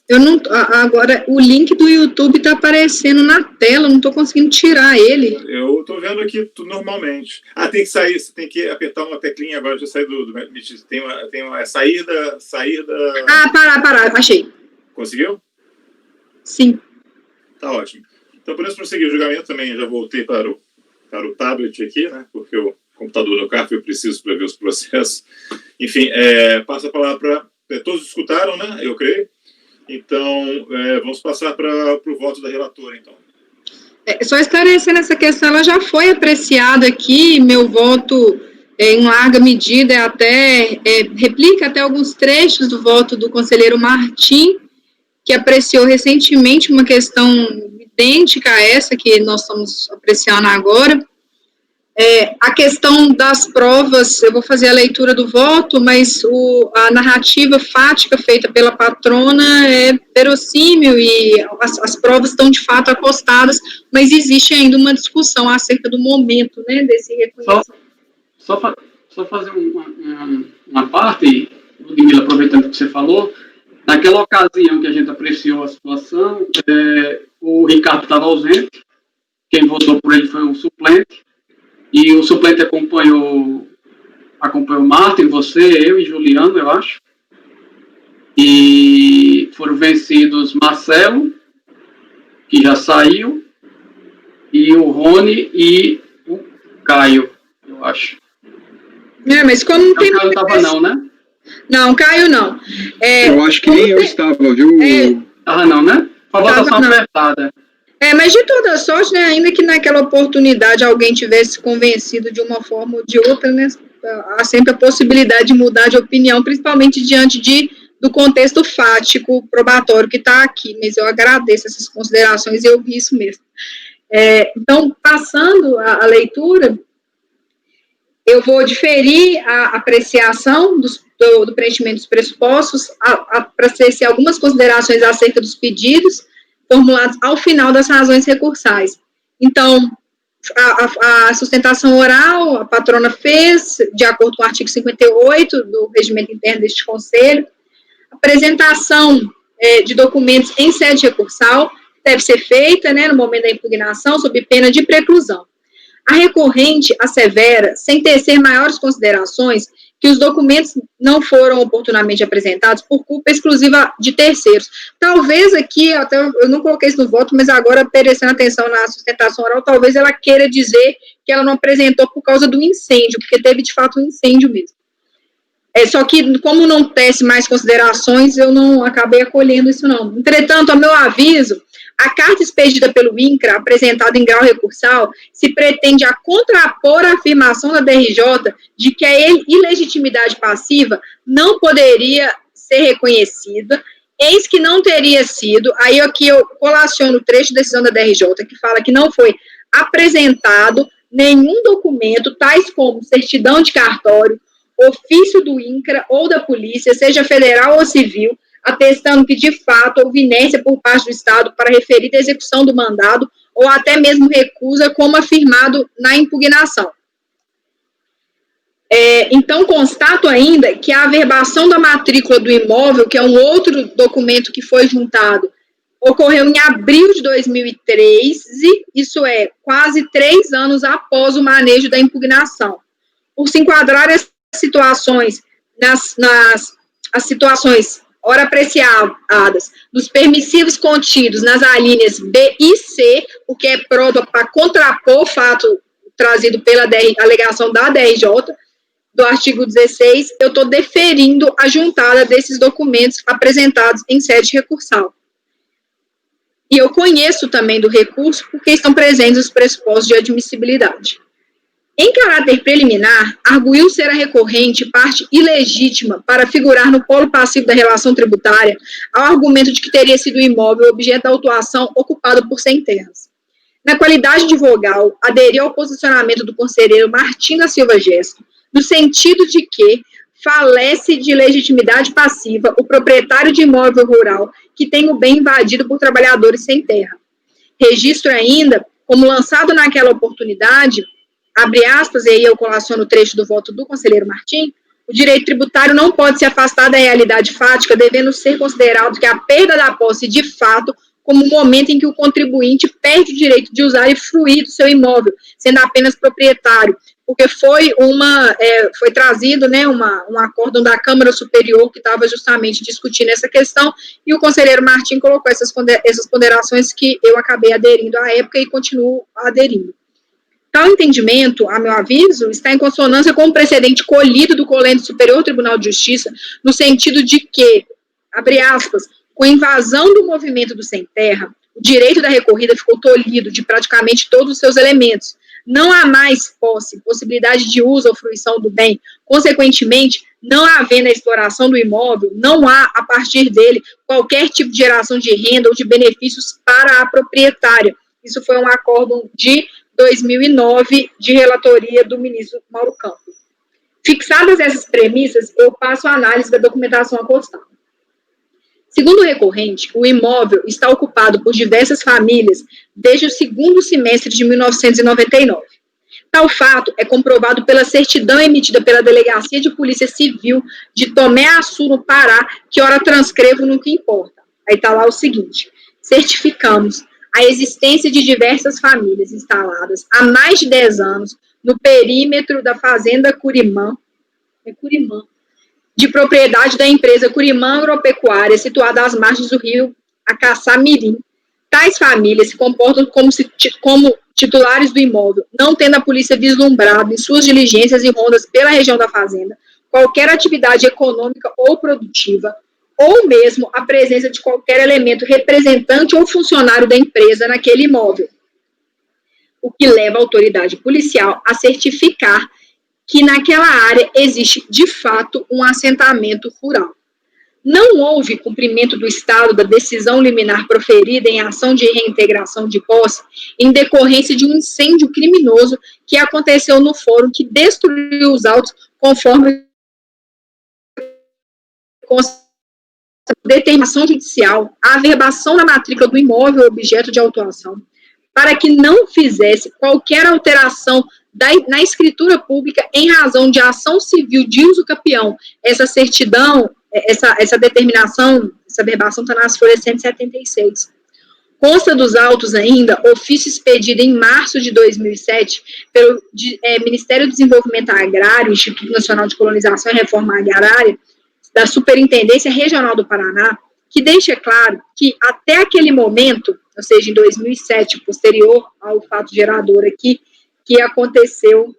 Eu não, agora, o link do YouTube está aparecendo na tela, não estou conseguindo tirar ele. Eu estou vendo aqui tudo normalmente. Tem que sair, você tem que apertar uma teclinha agora, já saí do tem uma saída. Parar, achei. Conseguiu? Sim. Tá ótimo. Então, podemos prosseguir o julgamento também, já voltei para o tablet aqui, né, porque o computador no carro eu preciso para ver os processos. Enfim, passa a palavra para... todos escutaram, né, eu creio. Então, vamos passar para o voto da relatora, então. Só esclarecendo essa questão, ela já foi apreciada aqui, meu voto em larga medida replica até alguns trechos do voto do conselheiro Martim, que apreciou recentemente uma questão idêntica a essa que nós estamos apreciando agora. A questão das provas, eu vou fazer a leitura do voto, mas a narrativa fática feita pela patrona é verossímil e as provas estão de fato acostadas, mas existe ainda uma discussão acerca do momento, né, desse reconhecimento. Só fazer uma parte, Ludmila, aproveitando que você falou, naquela ocasião que a gente apreciou a situação, o Ricardo estava ausente, quem votou por ele foi o suplente, e o suplente acompanhou acompanhou Martin, você, eu e Juliano, eu acho. E foram vencidos Marcelo, que já saiu, e o Rony e o Caio, eu acho. Mas como não tem... O Caio não estava não, né? Não, Caio não. Eu acho que nem eu estava, viu? Tava não, né? Foi a votação apertada. Mas de toda sorte, né, ainda que naquela oportunidade alguém tivesse convencido de uma forma ou de outra, né, há sempre a possibilidade de mudar de opinião, principalmente diante do contexto fático, probatório que está aqui, mas eu agradeço essas considerações e eu vi isso mesmo. Então, passando a leitura, eu vou diferir a apreciação do preenchimento dos pressupostos para tecer algumas considerações acerca dos pedidos formulados ao final das razões recursais. Então, a sustentação oral, a patrona fez, de acordo com o artigo 58 do regimento interno deste Conselho. A apresentação de documentos em sede recursal deve ser feita, né, no momento da impugnação, sob pena de preclusão. A recorrente assevera, sem tecer maiores considerações, que os documentos não foram oportunamente apresentados por culpa exclusiva de terceiros. Talvez aqui, até eu não coloquei isso no voto, mas agora, prestando atenção na sustentação oral, talvez ela queira dizer que ela não apresentou por causa do incêndio, porque teve, de fato, um incêndio mesmo. Só que, como não tece mais considerações, eu não acabei acolhendo isso, não. Entretanto, a meu aviso, a carta expedida pelo INCRA, apresentada em grau recursal, se pretende a contrapor a afirmação da DRJ de que a ilegitimidade passiva não poderia ser reconhecida, eis que não teria sido, aí aqui eu colaciono o trecho de decisão da DRJ, que fala que não foi apresentado nenhum documento, tais como certidão de cartório, ofício do INCRA ou da polícia, seja federal ou civil, atestando que, de fato, houve inércia por parte do Estado para referida execução do mandado ou até mesmo recusa, como afirmado na impugnação. Então, constato ainda que a averbação da matrícula do imóvel, que é um outro documento que foi juntado, ocorreu em abril de 2013, isso é, quase 3 anos após o manejo da impugnação. Por se enquadrar as situações, as situações ora apreciadas dos permissivos contidos nas alíneas B e C, o que é prova para contrapor o fato trazido pela alegação da DRJ, do artigo 16, eu estou deferindo a juntada desses documentos apresentados em sede recursal. E eu conheço também do recurso porque estão presentes os pressupostos de admissibilidade. Em caráter preliminar, arguiu ser a recorrente parte ilegítima para figurar no polo passivo da relação tributária ao argumento de que teria sido o imóvel objeto da autuação ocupado por sem terras. Na qualidade de vogal, aderiu ao posicionamento do conselheiro Martim da Silva Gesto, no sentido de que falece de legitimidade passiva o proprietário de imóvel rural que tem o bem invadido por trabalhadores sem terra. Registro ainda, como lançado naquela oportunidade, abre aspas, e aí eu colaciono o trecho do voto do conselheiro Martim, o direito tributário não pode se afastar da realidade fática, devendo ser considerado que a perda da posse de fato como o momento em que o contribuinte perde o direito de usar e fruir do seu imóvel, sendo apenas proprietário, porque foi trazido, né, um acórdão da Câmara Superior que estava justamente discutindo essa questão, e o conselheiro Martim colocou essas ponderações que eu acabei aderindo à época e continuo aderindo. Tal entendimento, a meu aviso, está em consonância com o precedente colhido do Colégio Superior Tribunal de Justiça, no sentido de que, abre aspas, com a invasão do movimento do sem terra, o direito da recorrida ficou tolhido de praticamente todos os seus elementos. Não há mais posse, possibilidade de uso ou fruição do bem. Consequentemente, não havendo a exploração do imóvel, não há, a partir dele, qualquer tipo de geração de renda ou de benefícios para a proprietária. Isso foi um acórdão de 2009, de relatoria do ministro Mauro Campos. Fixadas essas premissas, eu passo a análise da documentação acostada. Segundo o recorrente, o imóvel está ocupado por diversas famílias desde o segundo semestre de 1999. Tal fato é comprovado pela certidão emitida pela Delegacia de Polícia Civil de Tomé Açu, no Pará, que ora transcrevo no que importa. Aí está lá o seguinte: certificamos a existência de diversas famílias instaladas há mais de 10 anos no perímetro da Fazenda Curimã, Curimã, de propriedade da empresa Curimã Agropecuária, situada às margens do rio Acaçá-Mirim. Tais famílias se comportam como titulares do imóvel, não tendo a polícia vislumbrado em suas diligências e rondas pela região da fazenda qualquer atividade econômica ou produtiva, ou mesmo a presença de qualquer elemento representante ou funcionário da empresa naquele imóvel, o que leva a autoridade policial a certificar que naquela área existe, de fato, um assentamento rural. Não houve cumprimento do Estado da decisão liminar proferida em ação de reintegração de posse em decorrência de um incêndio criminoso que aconteceu no fórum que destruiu os autos conforme determinação judicial, a averbação na matrícula do imóvel objeto de autuação, para que não fizesse qualquer alteração na escritura pública em razão de ação civil de uso capião. Essa certidão, essa determinação, essa averbação está nas folhas 176. Consta dos autos ainda ofício expedido em março de 2007 pelo Ministério do Desenvolvimento Agrário, Instituto Nacional de Colonização e Reforma Agrária, da Superintendência Regional do Paraná, que deixa claro que até aquele momento, ou seja, em 2007, posterior ao fato gerador aqui, que aconteceu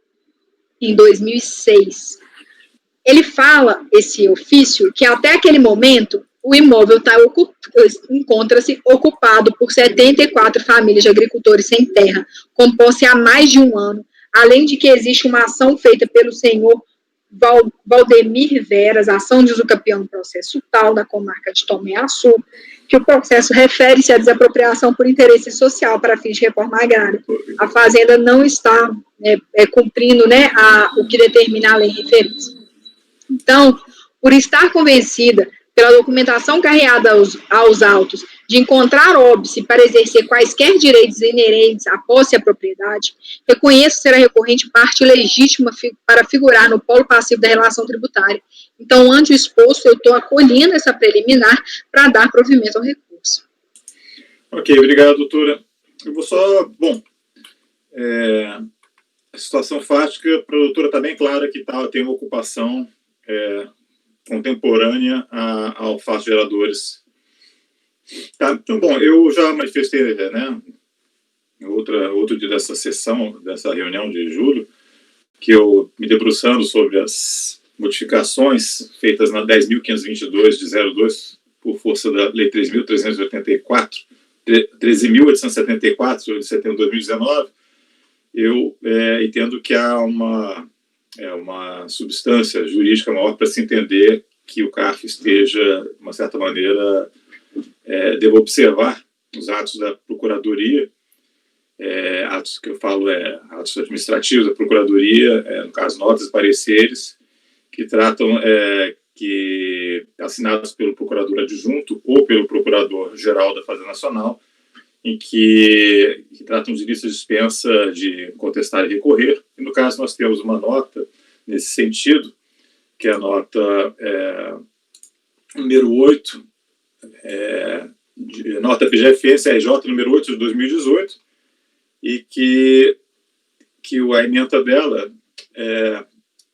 em 2006. Ele fala, esse ofício, que até aquele momento o imóvel encontra-se ocupado por 74 famílias de agricultores sem terra, com posse há mais de um ano, além de que existe uma ação feita pelo senhor Valdemir Veras, ação de uso capião no processo tal, da comarca de Tomé-Açu, que o processo refere-se à desapropriação por interesse social para fins de reforma agrária. A fazenda não está cumprindo, né, o que determina a lei referente. Então, por estar convencida pela documentação carreada aos autos de encontrar óbice para exercer quaisquer direitos inerentes à posse e à propriedade, reconheço ser a recorrente parte legítima para figurar no polo passivo da relação tributária. Então, ante o exposto, eu estou acolhendo essa preliminar para dar provimento ao recurso. Ok, obrigado, doutora. Eu vou só... Bom, a situação fática, para a doutora está bem clara que tem uma ocupação contemporânea ao fato geradores. Tá, então, bom, eu já manifestei, né, outro dia dessa sessão, dessa reunião de julho, que eu me debruçando sobre as modificações feitas na 10.522 de 02, por força da Lei 13.874 de setembro de 2019, eu entendo que há uma substância jurídica maior para se entender que o CARF esteja, de uma certa maneira, deva observar os atos da Procuradoria, atos que eu falo atos administrativos da Procuradoria, no caso, notas e pareceres, que tratam, assinados pelo Procurador Adjunto ou pelo Procurador-Geral da Fazenda Nacional, em que tratam de lista de dispensa de contestar e recorrer. E, no caso, nós temos uma nota nesse sentido, que é a nota número 8, nota PGFN-CRJ número 8 de 2018, e que a ementa dela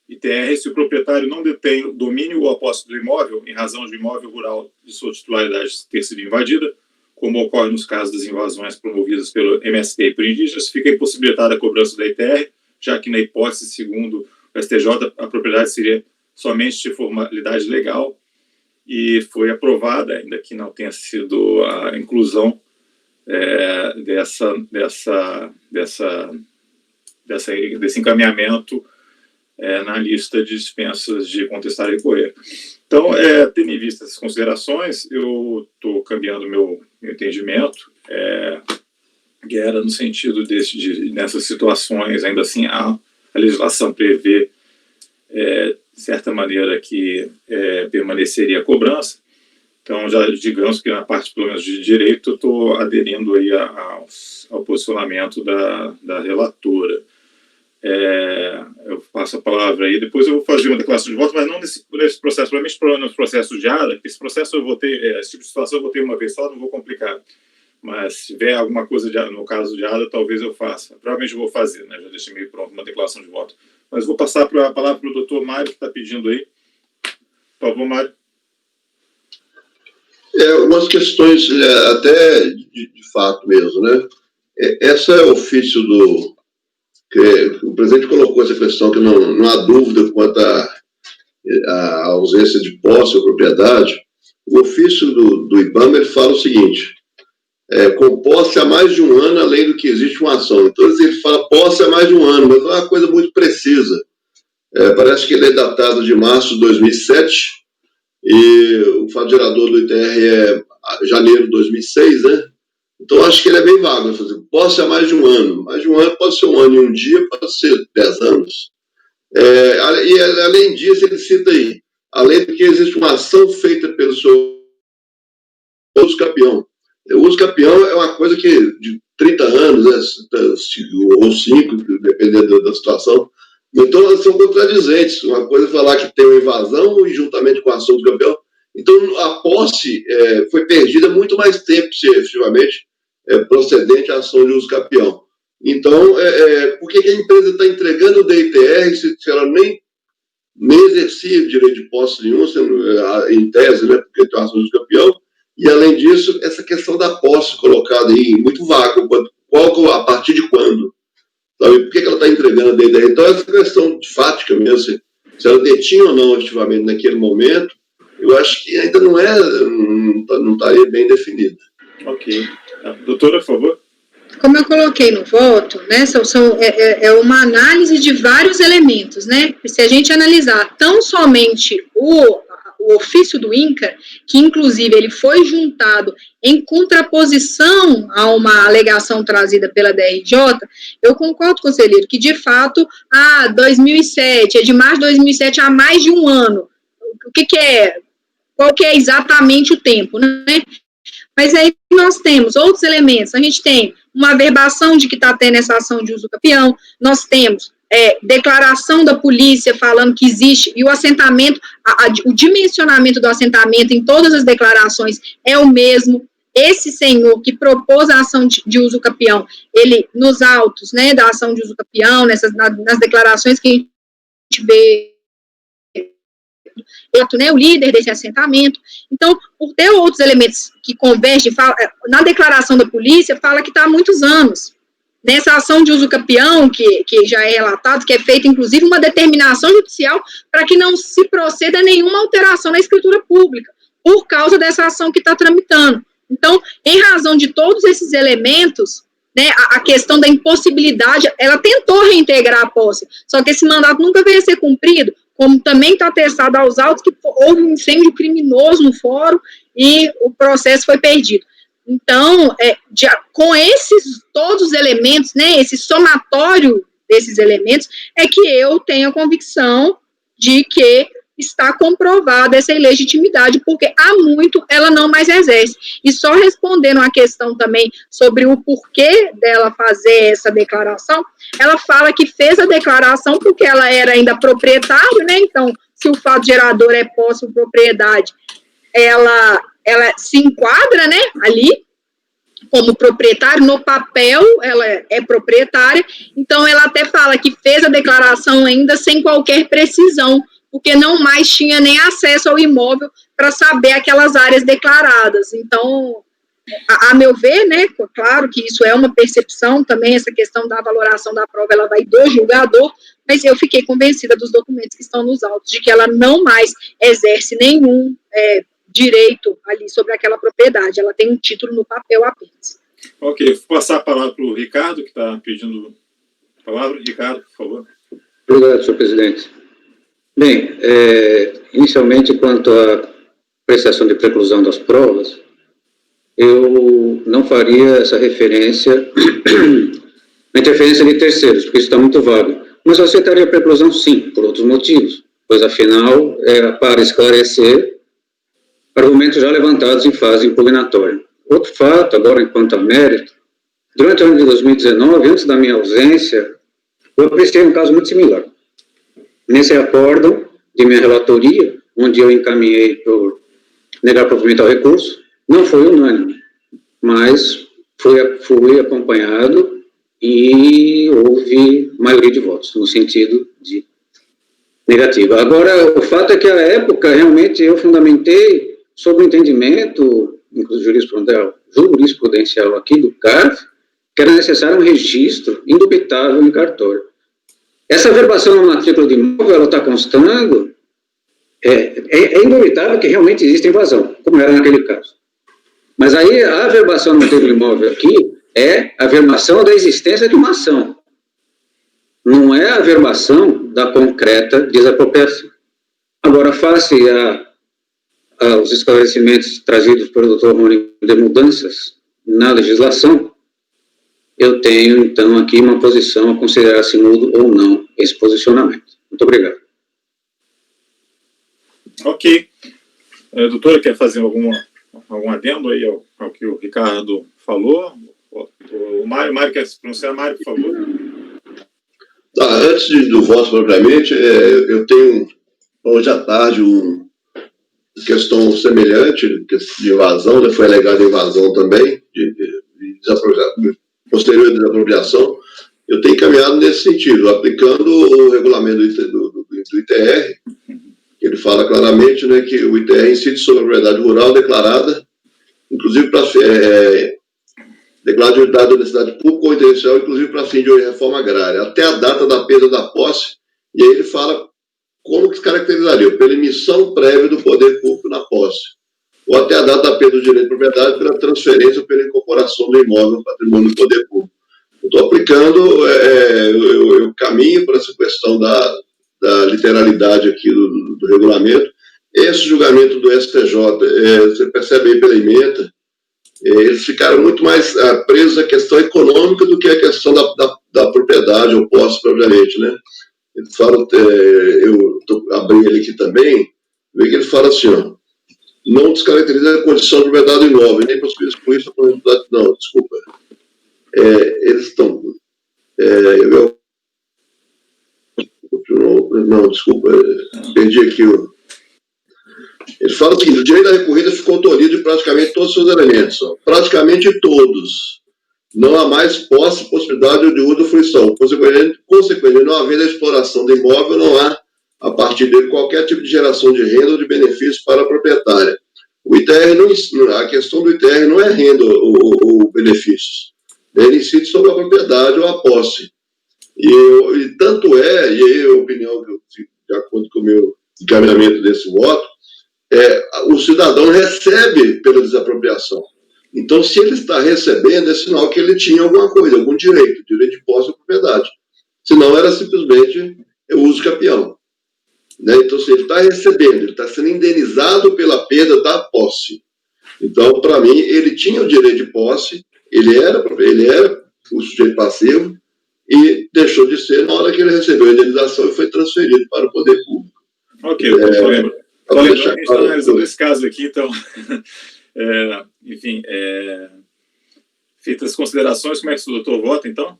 ITR, se o proprietário não detém o domínio ou a posse do imóvel, em razão de imóvel rural de sua titularidade ter sido invadida, como ocorre nos casos das invasões promovidas pelo MST e por indígenas, fica impossibilitada a cobrança da ITR, já que na hipótese, segundo o STJ, a propriedade seria somente de formalidade legal, e foi aprovada, ainda que não tenha sido a inclusão desse encaminhamento na lista de dispensas de contestar e recorrer. Então, tendo em vista essas considerações, eu estou cambiando meu entendimento, que era no sentido nessas situações, ainda assim, a legislação prevê, de certa maneira, que permaneceria a cobrança. Então, já digamos que na parte, pelo menos, de direito, eu estou aderindo aí ao posicionamento da relatora. Eu passo a palavra aí, depois eu vou fazer uma declaração de voto, mas não nesse processo, provavelmente nos processos de ARA, que esse processo eu votei, esse tipo de situação eu votei uma vez só, não vou complicar. Mas se tiver alguma coisa, no caso de Ada, talvez eu faça. Provavelmente eu vou fazer, né? Já deixei meio pronto uma declaração de voto. Mas vou passar a palavra para o doutor Mário, que está pedindo aí. Por favor, Mário. Umas questões até de fato mesmo, né? Esse é o ofício que o presidente colocou essa questão, que não há dúvida quanto à ausência de posse ou propriedade. O ofício do IBAMA, ele fala o seguinte: com posse há mais de um ano, além do que existe uma ação. Então, ele fala posse há mais de um ano, mas não é uma coisa muito precisa. Parece que ele é datado de março de 2007, e o fato gerador do ITR é janeiro de 2006, né? Então, acho que ele é bem vago. Posse há mais de um ano. Mais de um ano pode ser um ano e um dia, pode ser 10 anos. E, além disso, ele cita aí, além do que existe uma ação feita pelo seu uso campeão. O uso campeão é uma coisa que de 30 anos, né, ou 5, dependendo da situação. Então, elas são contradizentes. Uma coisa é falar que tem uma invasão e juntamente com a ação do campeão. Então, a posse foi perdida há muito mais tempo, se efetivamente procedente à ação de uso campeão. Então, por que a empresa está entregando o DITR se ela nem exercia direito de posse nenhum, em tese, né, porque tem uma ação de uso campeão? E, além disso, essa questão da posse colocada aí, muito vaga, a partir de quando? Sabe? Por que ela está entregando a DITR? Então, essa questão de fática mesmo, se ela detinha ou não efetivamente naquele momento, eu acho que ainda não estaria bem definida. Ok. Doutora, por favor. Como eu coloquei no voto, né, é uma análise de vários elementos, né? Se a gente analisar tão somente o ofício do INCRA, que inclusive ele foi juntado em contraposição a uma alegação trazida pela DRJ, eu concordo, conselheiro, que de fato, 2007, é de março de 2007 há mais de um ano. O que é? Qual que é exatamente o tempo, né? Mas aí nós temos outros elementos. A gente tem uma averbação de que está tendo essa ação de uso campeão, nós temos declaração da polícia falando que existe, e o assentamento, o dimensionamento do assentamento em todas as declarações é o mesmo. Esse senhor que propôs a ação de uso campeão, ele, nos autos, né, da ação de uso campeão, nas declarações que a gente vê, né, o líder desse assentamento. Então, por ter outros elementos que convergem, na declaração da polícia, fala que está há muitos anos. Nessa ação de uso campeão, que já é relatado, que é feita, inclusive, uma determinação judicial para que não se proceda a nenhuma alteração na escritura pública, por causa dessa ação que está tramitando. Então, em razão de todos esses elementos, né, a questão da impossibilidade, ela tentou reintegrar a posse, só que esse mandato nunca veio a ser cumprido, como também está atestado aos autos que houve um incêndio criminoso no fórum e o processo foi perdido. Então, com todos os elementos, né, esse somatório desses elementos, é que eu tenho a convicção de que está comprovada essa ilegitimidade, porque há muito ela não mais exerce. E só respondendo a questão também sobre o porquê dela fazer essa declaração, ela fala que fez a declaração porque ela era ainda proprietária, né? Então, se o fato gerador é posse ou propriedade, ela se enquadra, né, ali, como proprietário, no papel ela é proprietária, então ela até fala que fez a declaração ainda sem qualquer precisão, porque não mais tinha nem acesso ao imóvel para saber aquelas áreas declaradas. Então, a meu ver, né, claro que isso é uma percepção também, essa questão da valoração da prova, ela vai do julgador, mas eu fiquei convencida dos documentos que estão nos autos, de que ela não mais exerce nenhum direito ali sobre aquela propriedade, ela tem um título no papel apenas. Ok, vou passar a palavra para o Ricardo, que está pedindo a palavra. Ricardo, por favor. Obrigado, senhor presidente. Bem, inicialmente, quanto à prestação de preclusão das provas, eu não faria essa referência à interferência de terceiros, porque isso está muito vago. Mas eu aceitaria a preclusão, sim, por outros motivos, pois, afinal, é para esclarecer argumentos já levantados em fase impugnatória. Outro fato, agora, enquanto a mérito, durante o ano de 2019, antes da minha ausência, eu apreciei um caso muito similar. Nesse acórdão de minha relatoria, onde eu encaminhei por negar provimento ao recurso, não foi unânime, mas fui acompanhado e houve maioria de votos, no sentido de negativo. Agora, o fato é que, à época, realmente, eu fundamentei sobre o entendimento, inclusive jurisprudencial aqui do CARF, que era necessário um registro indubitável em cartório. Essa averbação na matrícula de imóvel, ela está constando, é indubitável que realmente existe invasão, como era naquele caso. Mas aí a averbação na matrícula de imóvel aqui é a averbação da existência de uma ação. Não é a averbação da concreta desapropriação. Agora, face aos esclarecimentos trazidos pelo Dr. Rony de mudanças na legislação, eu tenho, então, aqui uma posição a considerar-se nulo ou não esse posicionamento. Muito obrigado. Ok. Doutora, quer fazer algum adendo aí ao que o Ricardo falou? O Mário quer se pronunciar? Mário, por favor. Antes do voto propriamente, eu tenho hoje à tarde uma questão semelhante de invasão, né? Foi alegada invasão também, de posterior desapropriação. Eu tenho caminhado nesse sentido, aplicando o regulamento do ITR. Ele fala claramente, né, que o ITR incide sobre a propriedade rural declarada, inclusive para declarada de unidade da necessidade pública ou intencional, inclusive para fim de reforma agrária, até a data da perda da posse, e aí ele fala como que se caracterizaria, pela emissão prévia do poder público na posse, ou até a data da perda do direito de propriedade pela transferência ou pela incorporação do imóvel ao patrimônio do poder público. Eu estou aplicando, eu caminho para essa questão da literalidade aqui do regulamento. Esse julgamento do STJ, você percebe aí pela emenda, eles ficaram muito mais presos à questão econômica do que à questão da propriedade ou posse propriamente, né? Eles falam, eu estou abrindo ele aqui também, vê que ele fala assim, ó, não descaracteriza a condição de propriedade do imóvel, nem possibilidade por isso, não, desculpa. Eles estão... não, desculpa, perdi aqui o... Ele fala o seguinte: o direito da recorrida ficou tolhido de praticamente todos os seus elementos. Ó. Praticamente todos. Não há mais posse, possibilidade de uso ou fruição. Consequentemente, não havendo a exploração do imóvel, não há, a partir dele, qualquer tipo de geração de renda ou de benefício para a proprietária. O ITR a questão do ITR não é renda ou benefícios. Ele incide sobre a propriedade ou a posse. E tanto e aí a opinião, de acordo com o meu encaminhamento desse voto, o cidadão recebe pela desapropriação. Então, se ele está recebendo, é sinal que ele tinha alguma coisa, algum direito de posse ou propriedade. Senão, era simplesmente uso capião. Né? Então, se ele está recebendo, ele está sendo indenizado pela perda da posse. Então, para mim, ele tinha o direito de posse, ele era o sujeito passivo, e deixou de ser na hora que ele recebeu a indenização e foi transferido para o poder público. Ok, só lembrando que a gente está analisando esse caso aqui, então, enfim, feitas as considerações, como é que o doutor vota, então?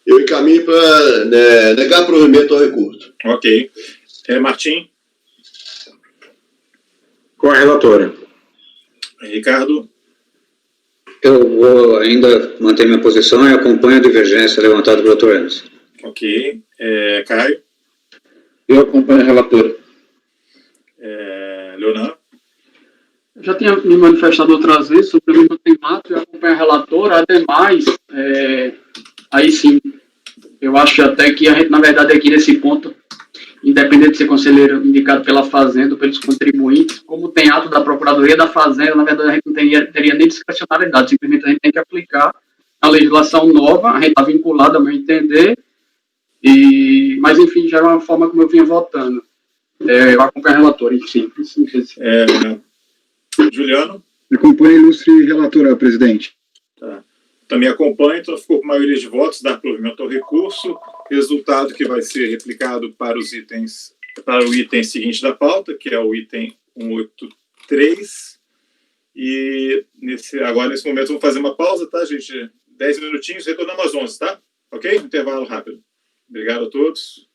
Eu encaminho para negar provimento ao recurso. Ok. Martim? Com a relatora. Ricardo? Eu vou ainda manter minha posição e acompanho a divergência levantada pelo Dr. Emerson. Ok. Caio? Eu acompanho a relatora. Leonardo? Eu já tinha me manifestado outras vezes sobre o mesmo temático, eu acompanho a relatora, ademais, aí sim, eu acho até que a gente, na verdade, aqui nesse ponto, independente de ser conselheiro indicado pela Fazenda ou pelos contribuintes, como tem ato da Procuradoria da Fazenda, na verdade a gente não teria nem discrecionalidade, simplesmente a gente tem que aplicar a legislação nova, a gente está vinculado, a meu entender, mas enfim, já é uma forma como eu vinha votando. Eu acompanho a relatora, enfim. Juliano? Acompanho a ilustre relatora, presidente. Tá. Também acompanho, então ficou com maioria de votos, dar provimento ao recurso, resultado que vai ser replicado para os itens, para o item seguinte da pauta, que é o item 183, e agora nesse momento vamos fazer uma pausa, tá, gente? 10 minutinhos, retornamos às 11, tá? Ok? Intervalo rápido. Obrigado a todos.